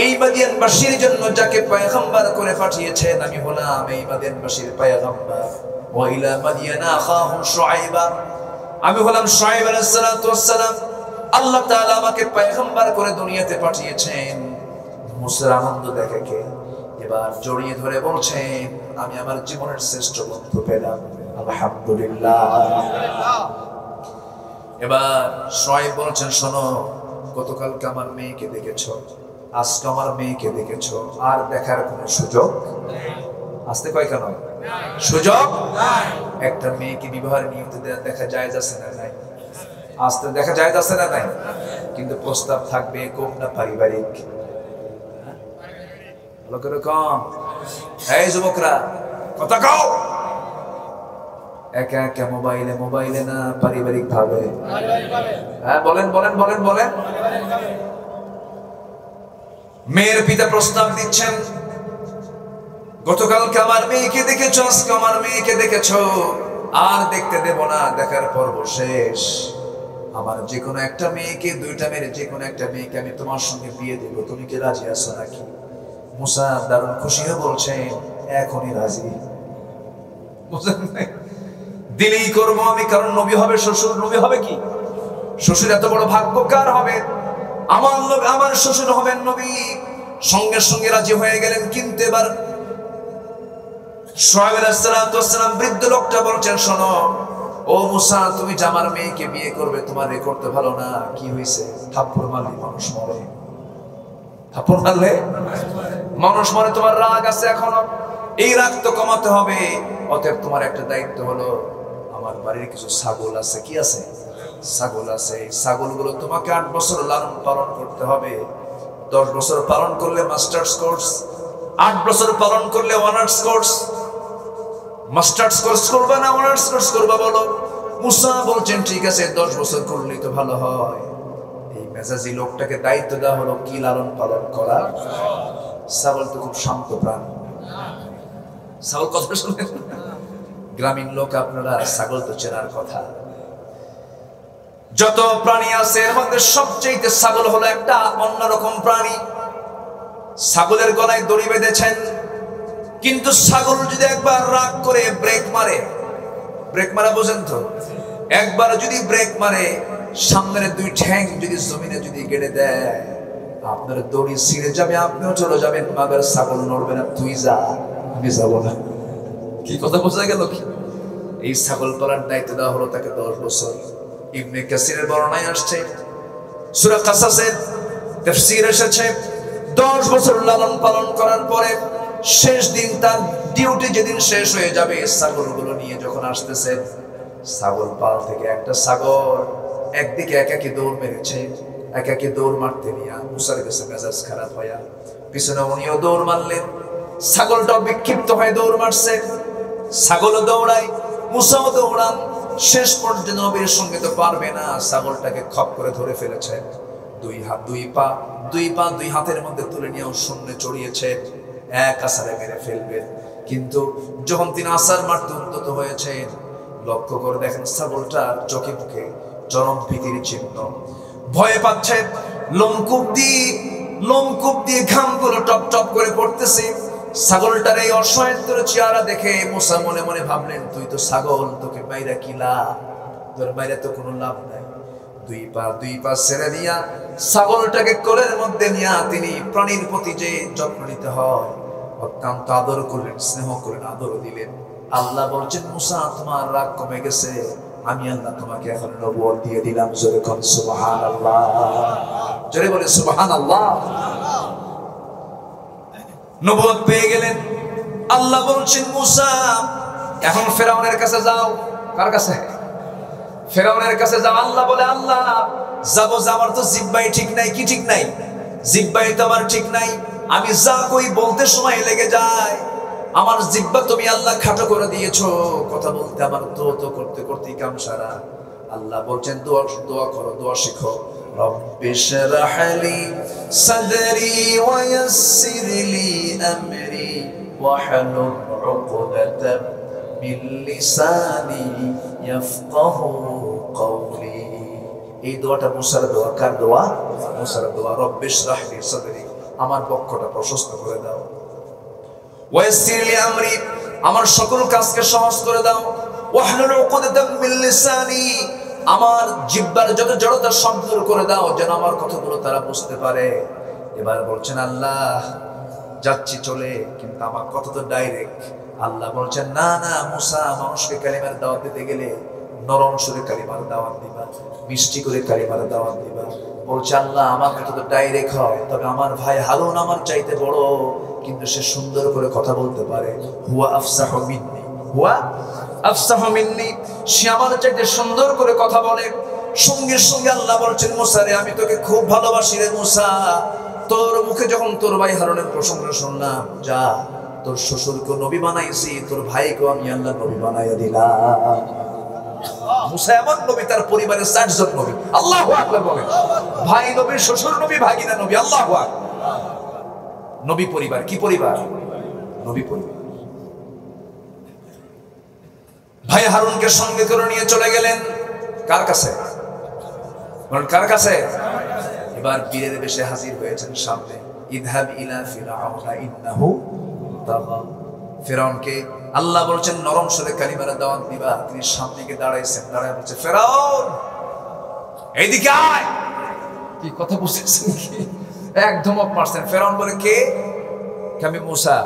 এই মাদিয়ানবাসীর জন্য যাকে পয়গম্বর করে পাঠিয়েছেন, আমি হলাম এই মাদিয়ানবাসীর পয়গম্বর। ওয়া ইলা মাদিয়ানা আখাহুম শুআইবা, আমি হলাম শুআইব আলাইহিস সালাতু ওয়াস সালাম। আল্লাহ তাআলা আমাকে পয়গম্বর করে দুনিয়াতে পাঠিয়েছেন। মুসার আনন্দ দেখে কে এবার জড়িয়ে ধরে বলছেন, আমি আমার জীবনের শ্রেষ্ঠ বন্ধু পেলাম, আলহামদুলিল্লাহ। এবার শুআইব বলছেন, শোনো, গতকালকে আমার মেয়েকে দেখেছো, আজকে আমার মেয়েকে দেখেছো, আর দেখার কোনো সুযোগ আসতে কয় কেন? সুযোগ একটা মেয়েকে বিবাহের নিয়ত দেখা যায় যাচ্ছে না নাই? আসতে দেখা যায় যাচ্ছে না নাই? কিন্তু প্রস্তাব থাকবে কোন না পারিবারিক। কম এই যুবকরা কথা কও, একা একা মোবাইলে না পারিবারিক ভাবে? হ্যাঁ বলেন বলেন বলেন বলেন। মেয়ের পিতা প্রস্তাব দিচ্ছেন, গতকালকে আমার মেয়েকে দেখেছো, আজকে আমার মেয়েকে দেখেছো, আর দেখতে দেব না, দেখার পর্ব শেষ। আমার যে কোনো একটা মেয়েকে, দুইটা মেয়ের যে কোনো একটা মেয়েকে আমি তোমার সঙ্গে বিয়ে দেব, তুমি কি রাজি আছো নাকি? মুসা দারুণ খুশি হয়ে বলছেন, এখনই রাজি। দিলেই করবো আমি, কারণ নবী হবে শ্বশুর। নবী হবে কি শ্বশুর? এত বড় ভাগ্য কার হবে? আমার শ্বশুর হবেন নবী। সঙ্গে সঙ্গে রাজি হয়ে গেলেন। কিন্তু এবার শুআয়ব আলাইহিস সালাম বৃদ্ধ লোকটা বলছেন, শোনো ও মুসা, তুমি যে আমার মেয়েকে বিয়ে করবে, তোমার রেকর্ড তো ভালো না। কি হয়েছে? থাপ্পড় মারলে মানুষ মরে, থাপ্পড় মারলে মানুষ মরে। তোমার রাগ আছে এখনো, এই রাগ তো কমাতে হবে। অতএব তোমার একটা দায়িত্ব হলো, আমার বাড়ির কিছু ছাগল আছে। কি আছে? ছাগল আছে। এই ছাগলগুলো তোমাকে 8 বছর লালন পালন করতে হবে। 10 বছর পালন করলে মাস্টার্স কোর্স, 8 বছর পালন করলে অনার্স কোর্স। মাস্টার্স কোর্স করবা না অনার্স কোর্স করবা বলো? মুসা বলছেন, ঠিক আছে 10 বছর করলেই তো ভালো হয়। এই মেজাজি লোকটাকে দায়িত্ব দেওয়া হলো কি লালন পালন করা। ছাগল তো খুব শান্ত প্রাণী। ছাগল কথা শুনেন, গ্রামীণ লোক আপনারা, ছাগল তো চেনার কথা। যত প্রাণী আছে এর মধ্যে সবচেয়ে ছাগল হলো একটা অন্যরকম প্রাণী। ছাগলের গলায় দড়ি বেঁধেছেন, কিন্তু ছাগল যদি একবার রাগ করে ব্রেক মারে, ব্রেক মারা বোঝেন তো, একবার যদি ব্রেক মারে, সামনের 2 ঠ্যাং যদি জমিনে যদি গেড়ে দেয়, আপনার দড়ি ছিঁড়ে যাবে, আপনিও চলে যাবেন, মাগার ছাগল নড়বে না। তুই যা, আমি যাবো না। কি কথা বোঝা গেল? কি এই ছাগল পালার দায়িত্ব দেওয়া হলো তাকে 10 বছর। ইবনে কাসিরের বর্ণনায় আসছে, সূরা কাসাসের তাফসীর এসেছে, 10 বছর লালন পালন করার পরে শেষ দিন তার ডিউটি যেদিন শেষ হয়ে যাবে, ছাগলগুলো নিয়ে যখন আসতেছে, ছাগল পাল থেকে একটা ছাগল একদিকে একাকি দৌড় মেরেছে। একাকি দৌড় মারতে নিয়ে মুসার কাছে মেজাজ খারাপ হয়ে পিছনে উনিও দৌড় মারলেন। ছাগলটাও বিক্ষিপ্ত হয়ে দৌড় মারছে, ছাগলও দৌড়ায়, মুসাও দৌড়ান। শেষ পর্যন্ত নবীর সঙ্গে তো পারবে না, ছাগলটাকে খপ করে ধরে ফেলেছে। 2 হাত 2 পা, 2 পা 2 হাতের মধ্যে তুলে নিয়ে শূন্যে চড়িয়েছে, এক আসারে মেরে ফেলবেন। কিন্তু যখন তিনি আসার মারতে উদ্যত হয়েছে, লক্ষ্য করে দেখেন ছাগলটার চোখে মুখে চরম ভীতির চিহ্ন। ভয়ে পাচ্ছে, লোমকূপ দিয়ে ঘামগুলো টপ টপ করে পড়তেছে। ছাগলটার এই অসহায়ত্বের চেহারা দেখে মুসা মনে মনে ভাবলেন, তুই তো ছাগল, তোকে বাইরে কি লাভ? তোর বাইরে তো কোনো লাভ নাই। 2 পা ছেড়ে দিয়া ছাগলটাকে কোলের মধ্যে নিয়ে তিনি প্রাণীর প্রতি যে যত্ন নিতে হয় অত্যন্ত আদর করলেন, স্নেহ করলেন, আদর দিলেন। আল্লাহ বলছেন, মুসা তোমার রাগ কমে গেছে, আমি আল্লাহ তোমাকে এখন নবুয়ত দিয়ে দিলাম। জোরে কোন সুবহানাল্লাহ, জোরে বলে সুবহানাল্লাহ। নবুয়ত পেয়ে গেলেন। আল্লাহ বলছেন, মুসা এখন ফেরাউনের কাছে যাও। কার কাছে? ফেরাউনের কাছে যাও। আল্লাহ বলে, আল্লাহ যাবো, আমার তো জিহ্বাই ঠিক নাই। কি ঠিক নাই? জিহ্বাই তো আমার ঠিক নাই। আমি যা কই বলতে সময় লেগে যায়। আমার জিহ্বা তুমি আল্লাহ খাটো করে দিয়েছো, কথা বলতে আমার তো করতে করতে কাম সারা। আল্লাহ বলছেন, দোয়া করো, দোয়া শিখো। রব্বিশরাহ লি সাদরি ওয়া ইয়াসসির লি আমরি ওয়াহলুল উকদাতাম মিন লিসানি ইয়াফকাহু কওলি। এই দোয়াটা মুসার দোয়া। কার দোয়া? মুসার দোয়া। রব্বিশরাহ লি সাদরি, আমার বক্ষটা প্রশস্ত করে দাও। ওয়াসসির লি আমরি, আমার সকল কাজকে সহজ করে দাও। ওয়াহলুল উকদাতাম মিন লিসানি, আমার জিহ্বার যত জড়তা সব দূর করে দাও, যেন আমার কথাগুলো তারা বুঝতে পারে। এবার বলছেন, আল্লাহ যাচ্ছি চলে, কিন্তু আমার কথা তো ডাইরেক্ট। আল্লাহ বলছেন, না না মুসা, মানুষকে কালিমার দাওয়াত দিতে গেলে নরম সুরে কালিমার দাওয়াত দিবা, মিষ্টি করে কালিমার দাওয়াত দিবা। বলছে, আল্লাহ আমার কথা তো ডাইরেক্ট হয়, তবে আমার ভাই হারুন আমার চাইতে বড়, কিন্তু সে সুন্দর করে কথা বলতে পারে। হুয়া আফসাহু মিন্নি, হুয়া আফসাহু মিন্নি, সে আমার চাইতে সুন্দর করে কথা বলে। সঙ্গে সঙ্গে আল্লাহ বলছেন, মুসা রে, আমি তোকে খুব ভালোবাসি রে মুসা। তোর মুখে যখন তোর ভাই হারুনের প্রশংসা শুনলাম, যা তোর শ্বশুরকে নবী বানাইছি, তোর ভাইকে আমি আল্লাহ নবী বানাইয়া দিলাম। মুসা এমন নবী, তার পরিবারের 60 জন নবী। আল্লাহু আকবার বলেন। ভাই নবী, শ্বশুর নবী, ভাগিনা নবী। আল্লাহু আকবার। নবী পরিবার। কি পরিবার? নবী পরিবার। ভাই হারুনকে সঙ্গে করে নিয়ে চলে গেলেন কার কাছে? কার কাছে? এবার বীরের বেশে হাজির হয়েছেন সামনে। ইযহাব ইলা ফিরআউনা ইন্নাহু তাগা। ফিরআউনকে আল্লাহ বলছেন নরম সুরে কালিমার দাওয়াত দিবা। তিনি সামনে গিয়ে দাঁড়াইছেন, দাঁড়ায় বলছে, ফিরআউন এইদিকে আয়। কি কথা বুঝছেন কি? এক ধমক মারছেন। ফিরআউন বলে, কে? আমি মুসা।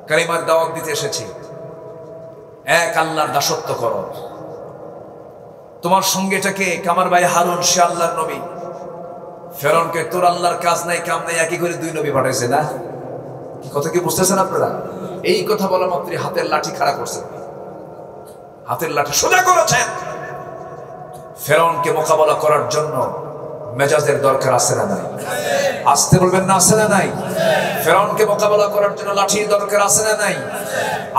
কালিমার দাওয়াত দিতে এসেছি, এক আল্লাহর দাসত্ব করো। তোমার সঙ্গেটাকে কামার ভাই হারুন, সে আল্লাহর নবী। ফেরাউনকে তোর আল্লাহর কাজ নাই কাম নাই একই করে দুই নবী পাঠাইছে না? কি কথা কি বুঝতেছেন আপনারা? এই কথা বলা মাত্রই হাতের লাঠি খাড়া করছেন, হাতের লাঠি সোজা করেছেন। ফেরাউনকে মোকাবেলা করার জন্য মেজাজের দরকার আছে না নাই? আসতে বলবেন না, আছে না নাই? ফেরাউনকে মোকাবেলা করার জন্য লাঠির দরকার আছে না নাই?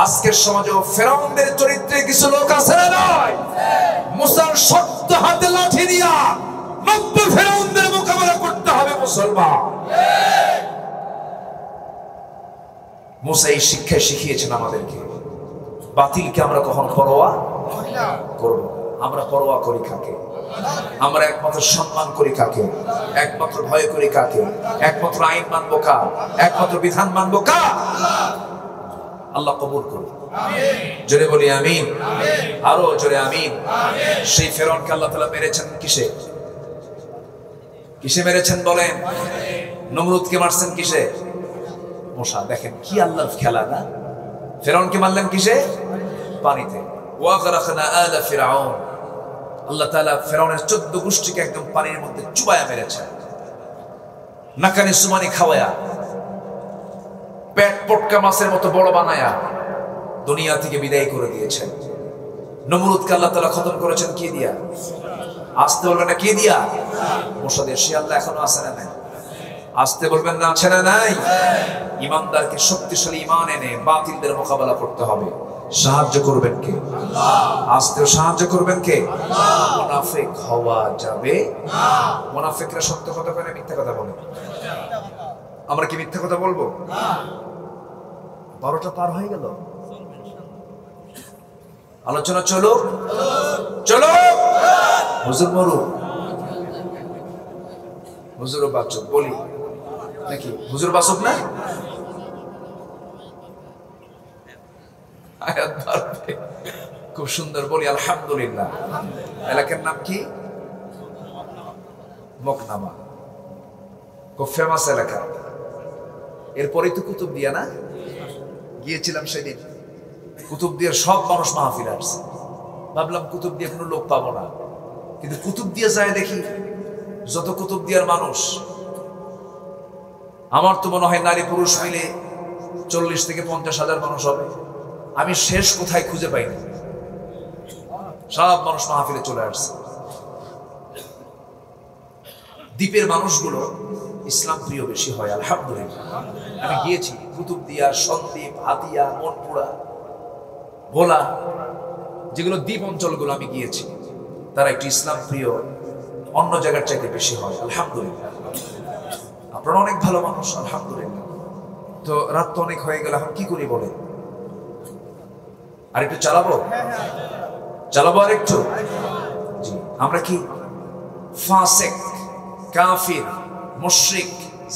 আজকের সমাজেও ফেরাউনদের চরিত্রে কিছু লোক আছে না নাই? মুসার শক্ত হাতে লাঠি দিয়া 90 ফেরাউনদের মোকাবেলা করতে হবে মুসলমান। মুসা এই শিক্ষা শিখিয়েছেন আমাদেরকে। বাতিলকে আমরা কখন পরোয়া করব? আমরা পরোয়া করি কাকে? আমরা একমাত্র সম্মান করি কাকে? একমাত্র ভয় করি কাকে? একমাত্র আইন মানবো কার? একমাত্র বিধান মানবো কার? আল্লাহ কবুল করুন, জোরে বলি আমিন, আরো জোরে আমিন। সেই ফেরাউনকে আল্লাহ তাআলা মেরেছেন কিসে? কিসে মেরেছেন বলেন? নমরুদকে মারছেন কিসে? মশা। দেখেন কি আল্লাহর খেলা না? ফেরাউনকে মারলেন কিসে? পানিতে। ওয়াগরাকনা আলা ফিরআউন, আল্লাহ তাআলা ফেরাউনের 14 গোষ্ঠীকে একদম পানির মধ্যে চুবায়া মেরেছেন, নাকানি সুমানি খাওয়ায়া, পেট পটকা মাছের মতো বড় বানায়া দুনিয়া থেকে বিদায় করে দিয়েছেন। নমরুদকে আল্লাহ তাআলা খতম করেছেন কি দিয়া? আসতে বলবেন না কি দিয়া? মশা দিয়ে। সে আল্লাহ এখনো আছে না নাই? আসতে বলবেন না, আছে না নাই? ইমানদারকে শক্তিশালী ঈমান এনে বাতিলদের মোকাবেলা করতে হবে। সাহায্য করবেন কে? আল্লাহ। আসতেও সাহায্য করবেন কে? আল্লাহ। মুনাফিক হওয়া যাবে না। মুনাফিকরা সত্য কথা বলে, মিথ্যা কথা বলে। আমরা কি মিথ্যা কথা বলবো? না। 12টা পার হয়ে গেল, আলোচনা চলো চলো। হুজুর মরু, হুজুরও বাচক বলি নাকি? হুজুর বাচক না? খুব সুন্দর বলি আলহামদুলিল্লাহ। এলাকার নাম কি? মকনামা, খুব ফেমাস এলাকা। এরপরেই তো কুতুবদিয়া না? গিয়েছিলাম সেদিন, কুতুবদিয়ার সব মানুষ মাহফিল আসছে। ভাবলাম কুতুবদিয়া কোনো লোক পাবো না, কিন্তু কুতুবদিয়া যায় দেখি যত কুতুবদিয়ার মানুষ, আমার তো মনে হয় নারী পুরুষ মিলে 40 থেকে 50 হাজার মানুষ হবে। আমি শেষ কোথায় খুঁজে পাইনি, সব মানুষ মাহফিলে চলে আসছে। দ্বীপের মানুষগুলো ইসলাম প্রিয় বেশি হয় আলহামদুলিল্লাহ। আমি গিয়েছি কুতুবদিয়া, সন্দ্বীপ, হাতিয়া, মনপুরা, ভোলা, যেগুলো দ্বীপ অঞ্চলগুলো আমি গিয়েছি, তারা একটু ইসলাম প্রিয় অন্য জায়গার চাইতে বেশি হয় আলহামদুলিল্লাহ। আপনারা অনেক ভালো মানুষ আলহামদুলিল্লাহ। তো রাত তো অনেক হয়ে গেল, এখন কি করি বলে? আর একটু চালাবো? চালাবো আর একটু? জি। আমরা কি ফাসিক, কাফির, মুশরিক,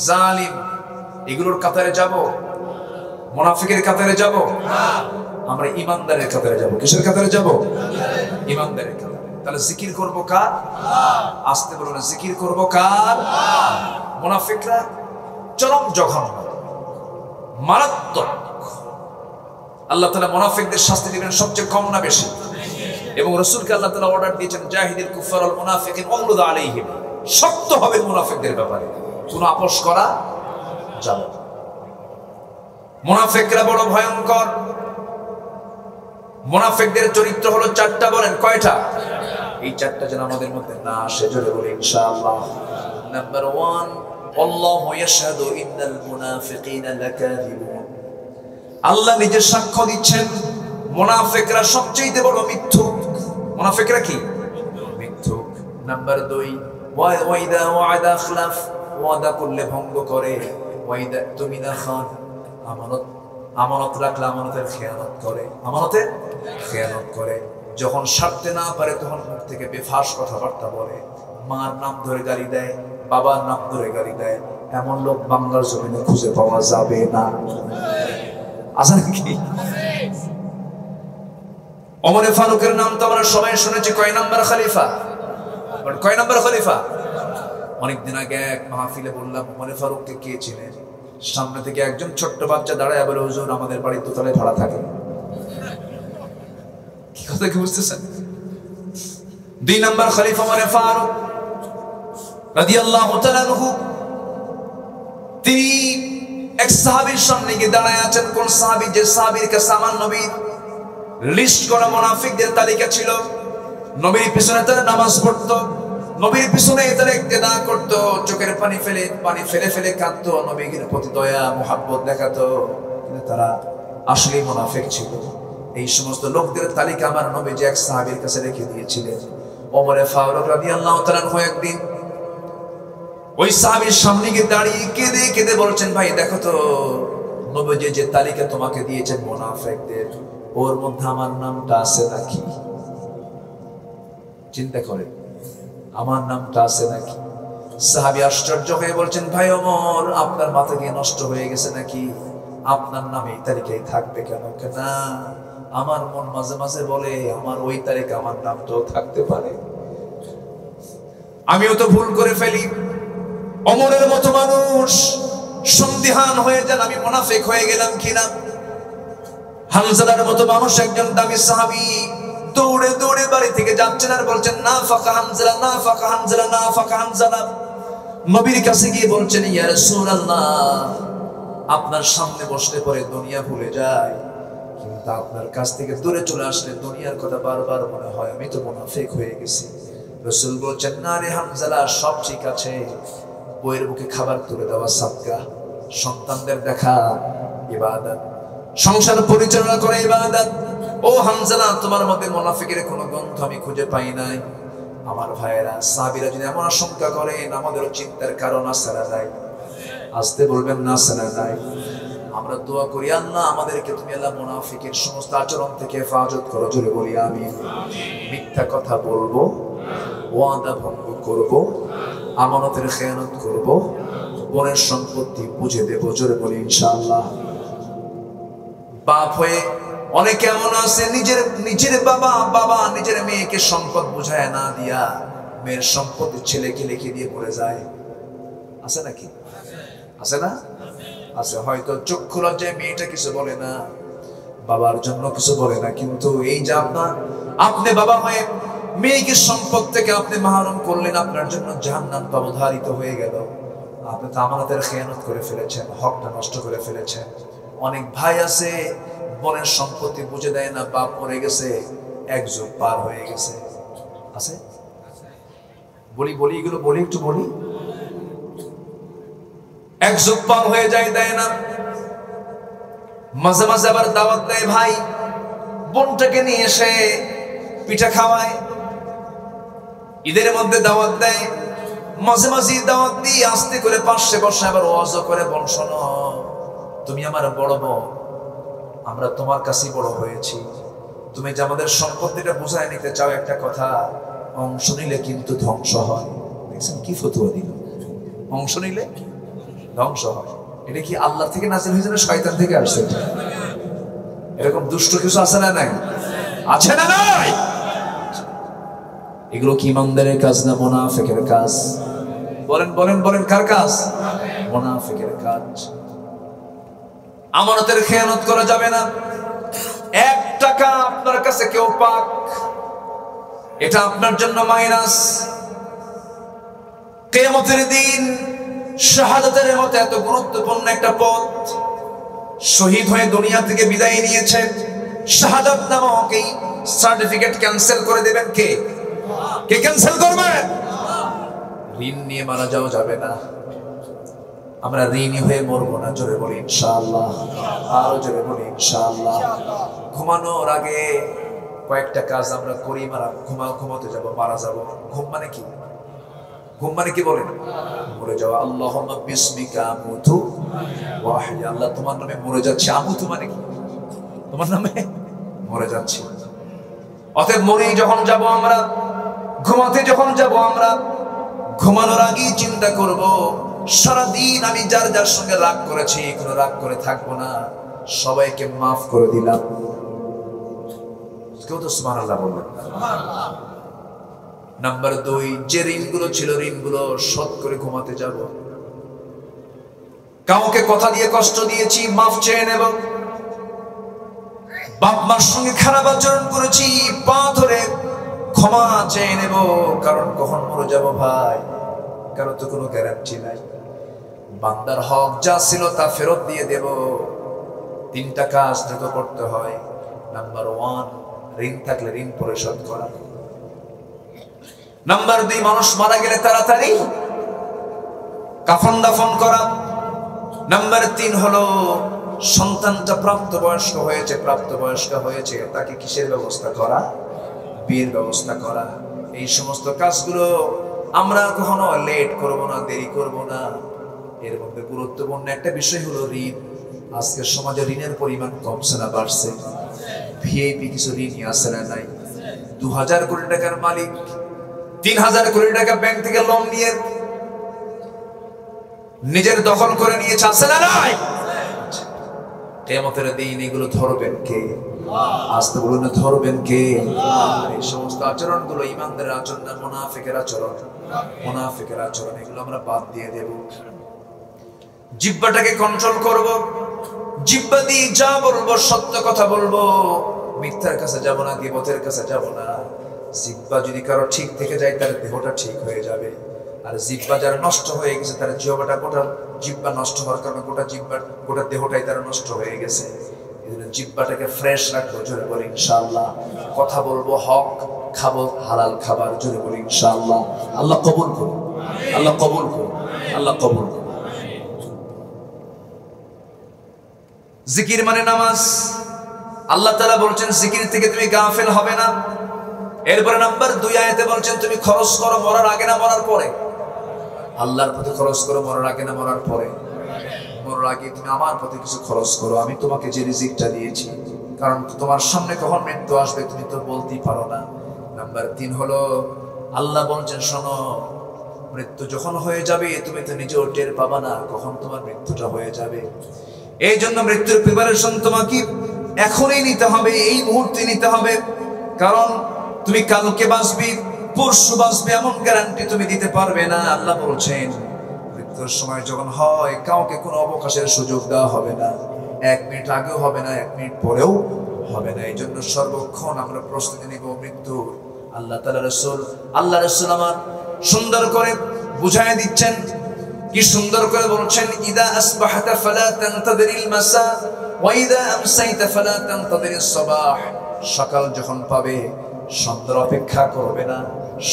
জালিম এগুলোর কাতারে যাব? মুনাফিকের কাতারে যাব? আমরা ইমানদারের কাতারে যাব। কিসের কাতারে যাব? ইমানদারের কাতারে। তাহলে জিকির করব কার? আসতে বলুন, জিকির করব কার? মুনাফিকরা চরম জঘন্য, মারাত্মক। আল্লাহ তাআলা মুনাফিকদের শাস্তি দিবেন সবচেয়ে কম না বেশি? এবং রাসূলকে আল্লাহ তাআলা অর্ডার দিয়েছেন জাহিদিল কুফার ওয়াল মুনাফিকিন ওয়াগলুদ আলাইহিম, শক্ত হবে মুনাফিকদের ব্যাপারে, কোনো আপোষ করা যাবে না। মুনাফিকরা বড় ভয়ঙ্কর। মুনাফিকদের চরিত্র হলো 4টা। বলেন কয়টা? এই 4টা যেন আমাদের মধ্যে না আসে, জোরে বলি ইনশাআল্লাহ। নাম্বার 1, আল্লাহু ইয়াশহাদু ইন্নাল মুনাফিকিনা লাকাযিবুন। আল্লাহ নিজে সাক্ষ্য দিচ্ছেন মুনাফিকরা সবচেয়ে বড় মিথ্যুক। মুনাফিকরা কি? মিথ্যুক। নাম্বার 2, ওয়াইদা ওয়াদা খিলাফ, ওয়াদা করলে ভঙ্গ করে। ওয়াইদা তুমিনা খান, আমানত রাখলে আমানতের খেয়ানত করে। আমানতের খেয়ানত করে। যখন সারতে না পারে তখন মুখ থেকে বেফাস কথাবার্তা বলে, মার নাম ধরে গালি দেয়, বাবার নাম ধরে গালি দেয়। এমন লোক বাংলার জমিনে খুঁজে পাওয়া যাবে না। আছে নাকি? ওমরে ফারুকের নাম তো আমরা সবাই শুনেছি। কয় নাম্বার খলিফা? কয় নাম্বার খলিফা? অনেকদিন আগে এক মাহফিলে বললাম ওমরে ফারুককে কে চিনেন? সামনে থেকে একজন ছোট্ট বাচ্চা দাঁড়ায় বলে, হুজুর আমাদের বাড়ির দোতলায় ভাড়া থাকে। কি কথা কি বুঝতেছেন? 2 নম্বর খলিফা ওমর ফারুক রাদিয়াল্লাহু তাআলা আনহু, তিনি এক সাহাবীর সামনে গিয়ে দাঁড়ায় আছেন। কোন সাহাবী? যে সাহাবীর কাছে আমার নবীর লিস্ট করা মুনাফিকদের তালিকা ছিল। নবীর পিছনে তারা নামাজ পড়তো, নবীর পিছনে তারা ইক্তেদা করতো, চোখের পানি ফেলে ফেলে কাঁদতো, নবীর প্রতি দয়া মুহাব্বত দেখাতো, কিন্তু তারা আসলে মুনাফিক ছিল। এই সমস্ত লোকদের তালিকা আমার নবী যে এক সাহাবীর কাছে রেখে দিয়েছিলেন। ওমর ফারুক রাদিয়াল্লাহু তাআলা আনহু একদিন ওই সাহাবীর সামনে গিয়ে দাঁড়িয়ে কেঁদে কেঁদে বলছেন, ভাই দেখো তো নবী যে তালিকা তোমাকে দিয়েছেন মুনাফিকদের, ওর মধ্যে আমার নামটা আছে নাকি? চিন্তা করেন, আমার নামটা আছে নাকি? সাহাবী আশ্চর্য হয়ে বলছেন, ভাই ওমর আপনার মাথা কি নষ্ট হয়ে গেছে নাকি? আপনার নাম এই তালিকায় থাকবে কেন? না, আমার মন মাঝে মাঝে বলে আমার ওই তালিকা আমার নামটাও থাকতে পারে, আমিও তো ভুল করে ফেলি। ওমরের মতো মানুষ সন্দিহান হয়ে যান আমি মুনাফিক হয়ে গেলাম কিনা। হামজালার মতো মানুষ একজন দামি সাহাবী দৌড়ে দৌড়ে বাড়ি থেকে যাচ্ছেন আর বলছেন, না ফাকা হামজালা, না ফাকা হামজালা, না ফাকা হামজালা। নবীর কাছে গিয়ে বলছেন, ইয়া রাসূলুল্লাহ আপনার সামনে বসলে পরে দুনিয়া ভুলে যায়, কিন্তু আপনার কাছ থেকে দূরে চলে আসলে দুনিয়ার কথা বারবার মনে হয়, আমি তো মুনাফিক হয়ে গেছি। রাসূল বলছেন, না রে হামজালা, সব ঠিক আছে, বইয়ের মুখে খাবার তুলে দেওয়া সাদকা, সন্তানদের দেখা ইবাদত, সংসার পরিচালনা করে ইবাদত। ও হামজালা তোমার মধ্যে মুনাফিকের কোনো গন্ধ আমি খুঁজে পাই নাই। আমার ভাইয়েরা, সাহাবীরা যদি এমন আশঙ্কা করেন আমাদেরও চিন্তার কারণ আছে না নাই? আসতে বলবেন না আছে না নাই? আমরা দোয়া করি, আল্লাহ আমাদেরকে তুমি আল্লাহ মুনাফিকের সমস্ত আচরণ থেকে হেফাজত করো, জোরে বলি আমিন। মিথ্যা কথা বলবো, ওয়াদা ভঙ্গ করব, আমানতের খেয়ানত করব, বোনের সম্পত্তি বুঝে দেব, জোরে বলি ইনশাআল্লাহ। বাপ হয়ে অনেকে এমন আছে নিজের বাবা নিজের মেয়েকে সম্পদ বুঝায় না দিয়া মেয়ের সম্পত্তি ছেলেকে লিখে দিয়ে পড়ে যায়। আছে নাকি? আছে না? আছে। হয়তো চক্ষু লজ্জায় মেয়েটা কিছু বলে না, বাবার জন্য কিছু বলে না, কিন্তু এই যে আপনি বাবা হয়ে মেয়েকে সম্পদ থেকে আপনি মাহরুম করলেন, আপনার জন্য জাহান্নাম অবধারিত হয়ে গেল। আপনি তো আমানতের খেয়ানত করে ফেলেছেন, হকটা নষ্ট করে ফেলেছেন। অনেক ভাই আছে বোনের সম্পত্তি বুঝে দেয় না, বাপ মরে গেছে, এক যুগ পার হয়ে গেছে। আছে? বলি এগুলো বলি, একটু বলি। এক যুগ পার হয়ে যায়, দেয় না। মাঝে মাঝে আবার দাওয়াত দেয়, ভাই বোনটাকে নিয়ে এসে পিঠা খাওয়ায়, ঈদের মধ্যে দাওয়াত দেয়, মাঝে মাঝে দাওয়াত দিয়ে আস্তে করে পাশে বসে আবার ওয়াজ করে, বোন শোনো তুমি আমার বড় বোন, আমরা তোমার কাছেই বড় হয়েছি, তুমি যে আমাদের সম্পত্তিটা বুঝায় নিতে চাও, একটা কথা, অংশ নিলে কিন্তু ধ্বংস হয়। দেখছেন কি ফতোয়া দিল? অংশ নিলে ধ্বংস হয়। এটা কি আল্লাহ থেকে নাযিল হয়েছে না শয়তান থেকে আসছে? এরকম দুষ্ট কিছু আছে না নাই? আছে না নাই? এগুলো কি ইমানদারের কাজ না মুনাফিকের কাজ? বলেন বলেন বলেন, কার কাজ? মুনাফিকের কাজ। আমানতের খেয়ানত করা যাবে না। 1 টাকা আপনার কাছে কেউ পাক, এটা আপনার জন্য মাইনাস। কিয়ামতের দিন শাহাদাতের মতো এত গুরুত্বপূর্ণ একটা পথ, শহীদ হয়ে দুনিয়া থেকে বিদায় নিয়েছেন, শাহাদাত নামক এই সার্টিফিকেট ক্যান্সেল করে দেবেন কে? কে ক্যান্সেল করবে? ঋণ নিয়ে মারা যাওয়া যাবে না। আমরা ঋণী হয়ে মরবো না, জোরে বলি ইনশাআল্লাহ। আরো জোরে বলি ইনশাআল্লাহ। ঘুমানোর আগে কয়েকটা কাজ আমরা করি, ঘুমাতে যাব, মারা যাব। ঘুম মানে কি? ঘুম মানে কি বলেন? মরে যাওয়া। আল্লাহুম্মা বিসমিকা আমুতু ওয়া আহয়া, আল্লাহ তোমার নামে মরে যাচ্ছি। আমুতু মানে কি? তোমার নামে মরে যাচ্ছি। অতএব মরে যখন যাব আমরা, ঘুমাতে যখন যাব আমরা, ঘুমানোর আগেই চিন্তা করব সারাদিন আমি যার যার সঙ্গে রাগ করেছি, কোনো রাগ করে থাকবো না, সবাইকে মাফ করে দিলাম। কেউ তো সুবহানাল্লাহ বলবেন? নাম্বার 2, যে ঋণগুলো ছিল ঋণগুলো শোধ করে ঘুমাতে যাব। কাউকে কথা দিয়ে কষ্ট দিয়েছি, মাফ চেয়ে নেব। বাপ মার সঙ্গে খারাপ আচরণ করেছি, পা ধরে ক্ষমা চেয়ে নেব। কারণ কখন মরে যাব ভাই, কারো তো কোনো গ্যারান্টি নাই। বান্দার হক যা ছিল তা ফেরত দিয়ে দেব। 3টা কাজ দ্রুত করতে হয়। নাম্বার 1, ঋণ থাকলে ঋণ পরিশোধ করা। নাম্বার 2, মানুষ মারা গেলে তাড়াতাড়ি কাফন দাফন করা। নাম্বার 3 হলো সন্তানটা প্রাপ্তবয়স্ক হয়েছে, তাকে কিসের ব্যবস্থা করা? বিয়ের ব্যবস্থা করা। এই সমস্ত কাজগুলো আমরা কখনো লেট করব না, দেরি করব না। এর মধ্যে গুরুত্বপূর্ণ একটা বিষয় হলো ঋণ। আজকের সমাজে ঋণের পরিমাণ কমছে না বাড়ছে? ভিআইপি কিছু ঋণই আছে না নাই? 2000 কোটি টাকার মালিক 3000 কোটি টাকা ব্যাংক থেকে লোন নিয়ে নিজের দখল করে নিয়েছে, আছে না নাই? কিয়ামতের দিন এগুলো ধরবেন কে? আসতে বলুন, ধরবেন কে? এই সমস্ত আচরণগুলো ঈমানদারের আচরণ না, মুনাফিকের আচরণ। মুনাফিকের আচরণ এগুলো আমরা বাদ দিয়ে দেব। জিহ্বাটাকে কন্ট্রোল করব। জিহ্বা দিয়ে যা বলবো সত্য কথা বলবো, মিথ্যার কাছে যাব না, গীবতের কাছে যাব না। জিহ্বা যদি কারো ঠিক থেকে যায় তার দেহটা ঠিক হয়ে যাবে। আর জিহ্বা যারা নষ্ট হয়ে গেছে তার জিহ্বাটা, গোটা জিহ্বা নষ্ট হওয়ার কারণে গোটা দেহটাই তার নষ্ট হয়ে গেছে। এজন্য জিহ্বাটাকে ফ্রেশ রাখবো। জোরে বলি ইনশাআল্লাহ। কথা বলবো হক, খাবো হালাল খাবার। জোরে বলি ইনশাআল্লাহ। আল্লাহ কবুল করুন, আল্লাহ কবুল করুন, আল্লাহ কবুল করুন। জিকির মানে নামাজ। আল্লাহ তাআলা বলছেন জিকির থেকে তুমি গাফেল হবে না। এরপরে নাম্বার 2 আয়াতে বলছেন তুমি খরচ করো মরার আগে না মরার পরে? আল্লাহর প্রতি খরচ করো মরার আগে না মরার পরে? মরার আগে তুমি আমার প্রতি কিছু খরচ করো। আমি তোমাকে যে রিজিকটা দিয়েছি, কারণ তোমার সামনে কখন মৃত্যু আসবে তুমি তো বলতেই পারো না। নাম্বার 3 হলো আল্লাহ বলছেন শোনো, মৃত্যু যখন হয়ে যাবে তুমি তো নিজেও টের পাবা না কখন তোমার মৃত্যুটা হয়ে যাবে। এই জন্য মৃত্যুর প্রিপারেশন তোমাকে এখনই নিতে হবে, এই মুহূর্তে নিতে হবে। কারণ তুমি কালকে বাঁচবে, পরশু বাঁচবে এমন গ্যারান্টি তুমি দিতে পারবে না। আল্লাহ বলছেন মৃত্যুর সময় যখন হয় কাউকে কোনো অবকাশের সুযোগ দেওয়া হবে না। 1 মিনিট আগেও হবে না, 1 মিনিট পরেও হবে না। এই জন্য সর্বক্ষণ আমরা প্রস্তুতি নিব মৃত্যুর। আল্লাহ রাসূল আমার সুন্দর করে বুঝায় দিচ্ছেন। কি সুন্দর করে বলছেন, ইদা আসবাহতা ফালা তানতাদিরিল মাসা ওয়া ইদা আমসাইতা ফালা তানতাদিরিস সাবাহ। সকাল যখন পাবে সন্ধ্যার অপেক্ষা করবে না,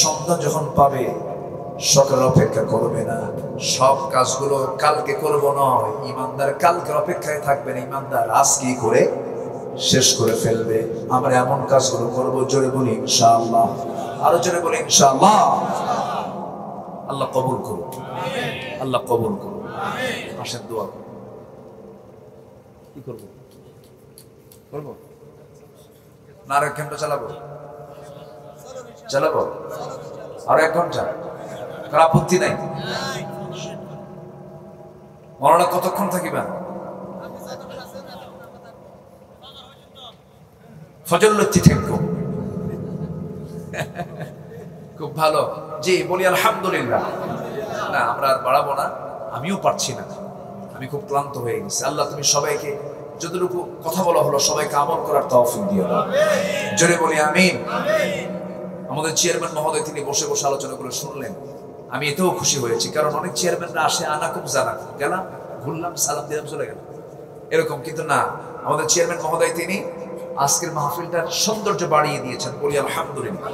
সন্ধ্যা যখন পাবে সকাল অপেক্ষা করবে না। সব কাজগুলো কালকে করব নয়, ঈমানদার কালকের অপেক্ষায় থাকবে না। ঈমানদার আজকেই করে শেষ করে ফেলবে। আমরা এমন কাজগুলো করব। জোরে বলি ইনশাআল্লাহ। আরো জোরে বলি ইনশাআল্লাহ। আল্লাহ কবুল করুন, আল্লাহ কবুল করুন। আসেন দোয়া করুন। কি করব? না আর 1 ঘন্টা চালাবো? আর 1 ঘন্টা? কার আপত্তি নাই? মরণা কতক্ষণ থাকিবেন? ফজর লচ্ছি থাকবো। খুব ভালো। জি বলি আলহামদুলিল্লাহ। না আমরা আর বাড়াবো না, আমিও পারছি না, আমি খুব ক্লান্ত হয়ে গেছি। আল্লাহ তুমি সবাইকে যতটুকু কথা বলা হলো সবাইকে আমল করার তৌফিক দিও। জোরে বলি আমিন। আমাদের চেয়ারম্যান মহোদয় তিনি বসে বসে আলোচনা করে শুনলেন। আমি এতেও খুশি হয়েছি, কারণ অনেক চেয়ারম্যানরা আসে আনাকুম জানাকুম, গেলাম ঘুরলাম সালাম দিলাম চলে গেলাম এরকম। কিন্তু না, আমাদের চেয়ারম্যান মহোদয় তিনি আজকের মাহফিলটার সৌন্দর্য বাড়িয়ে দিয়েছেন। বলি আলহামদুলিল্লাহ।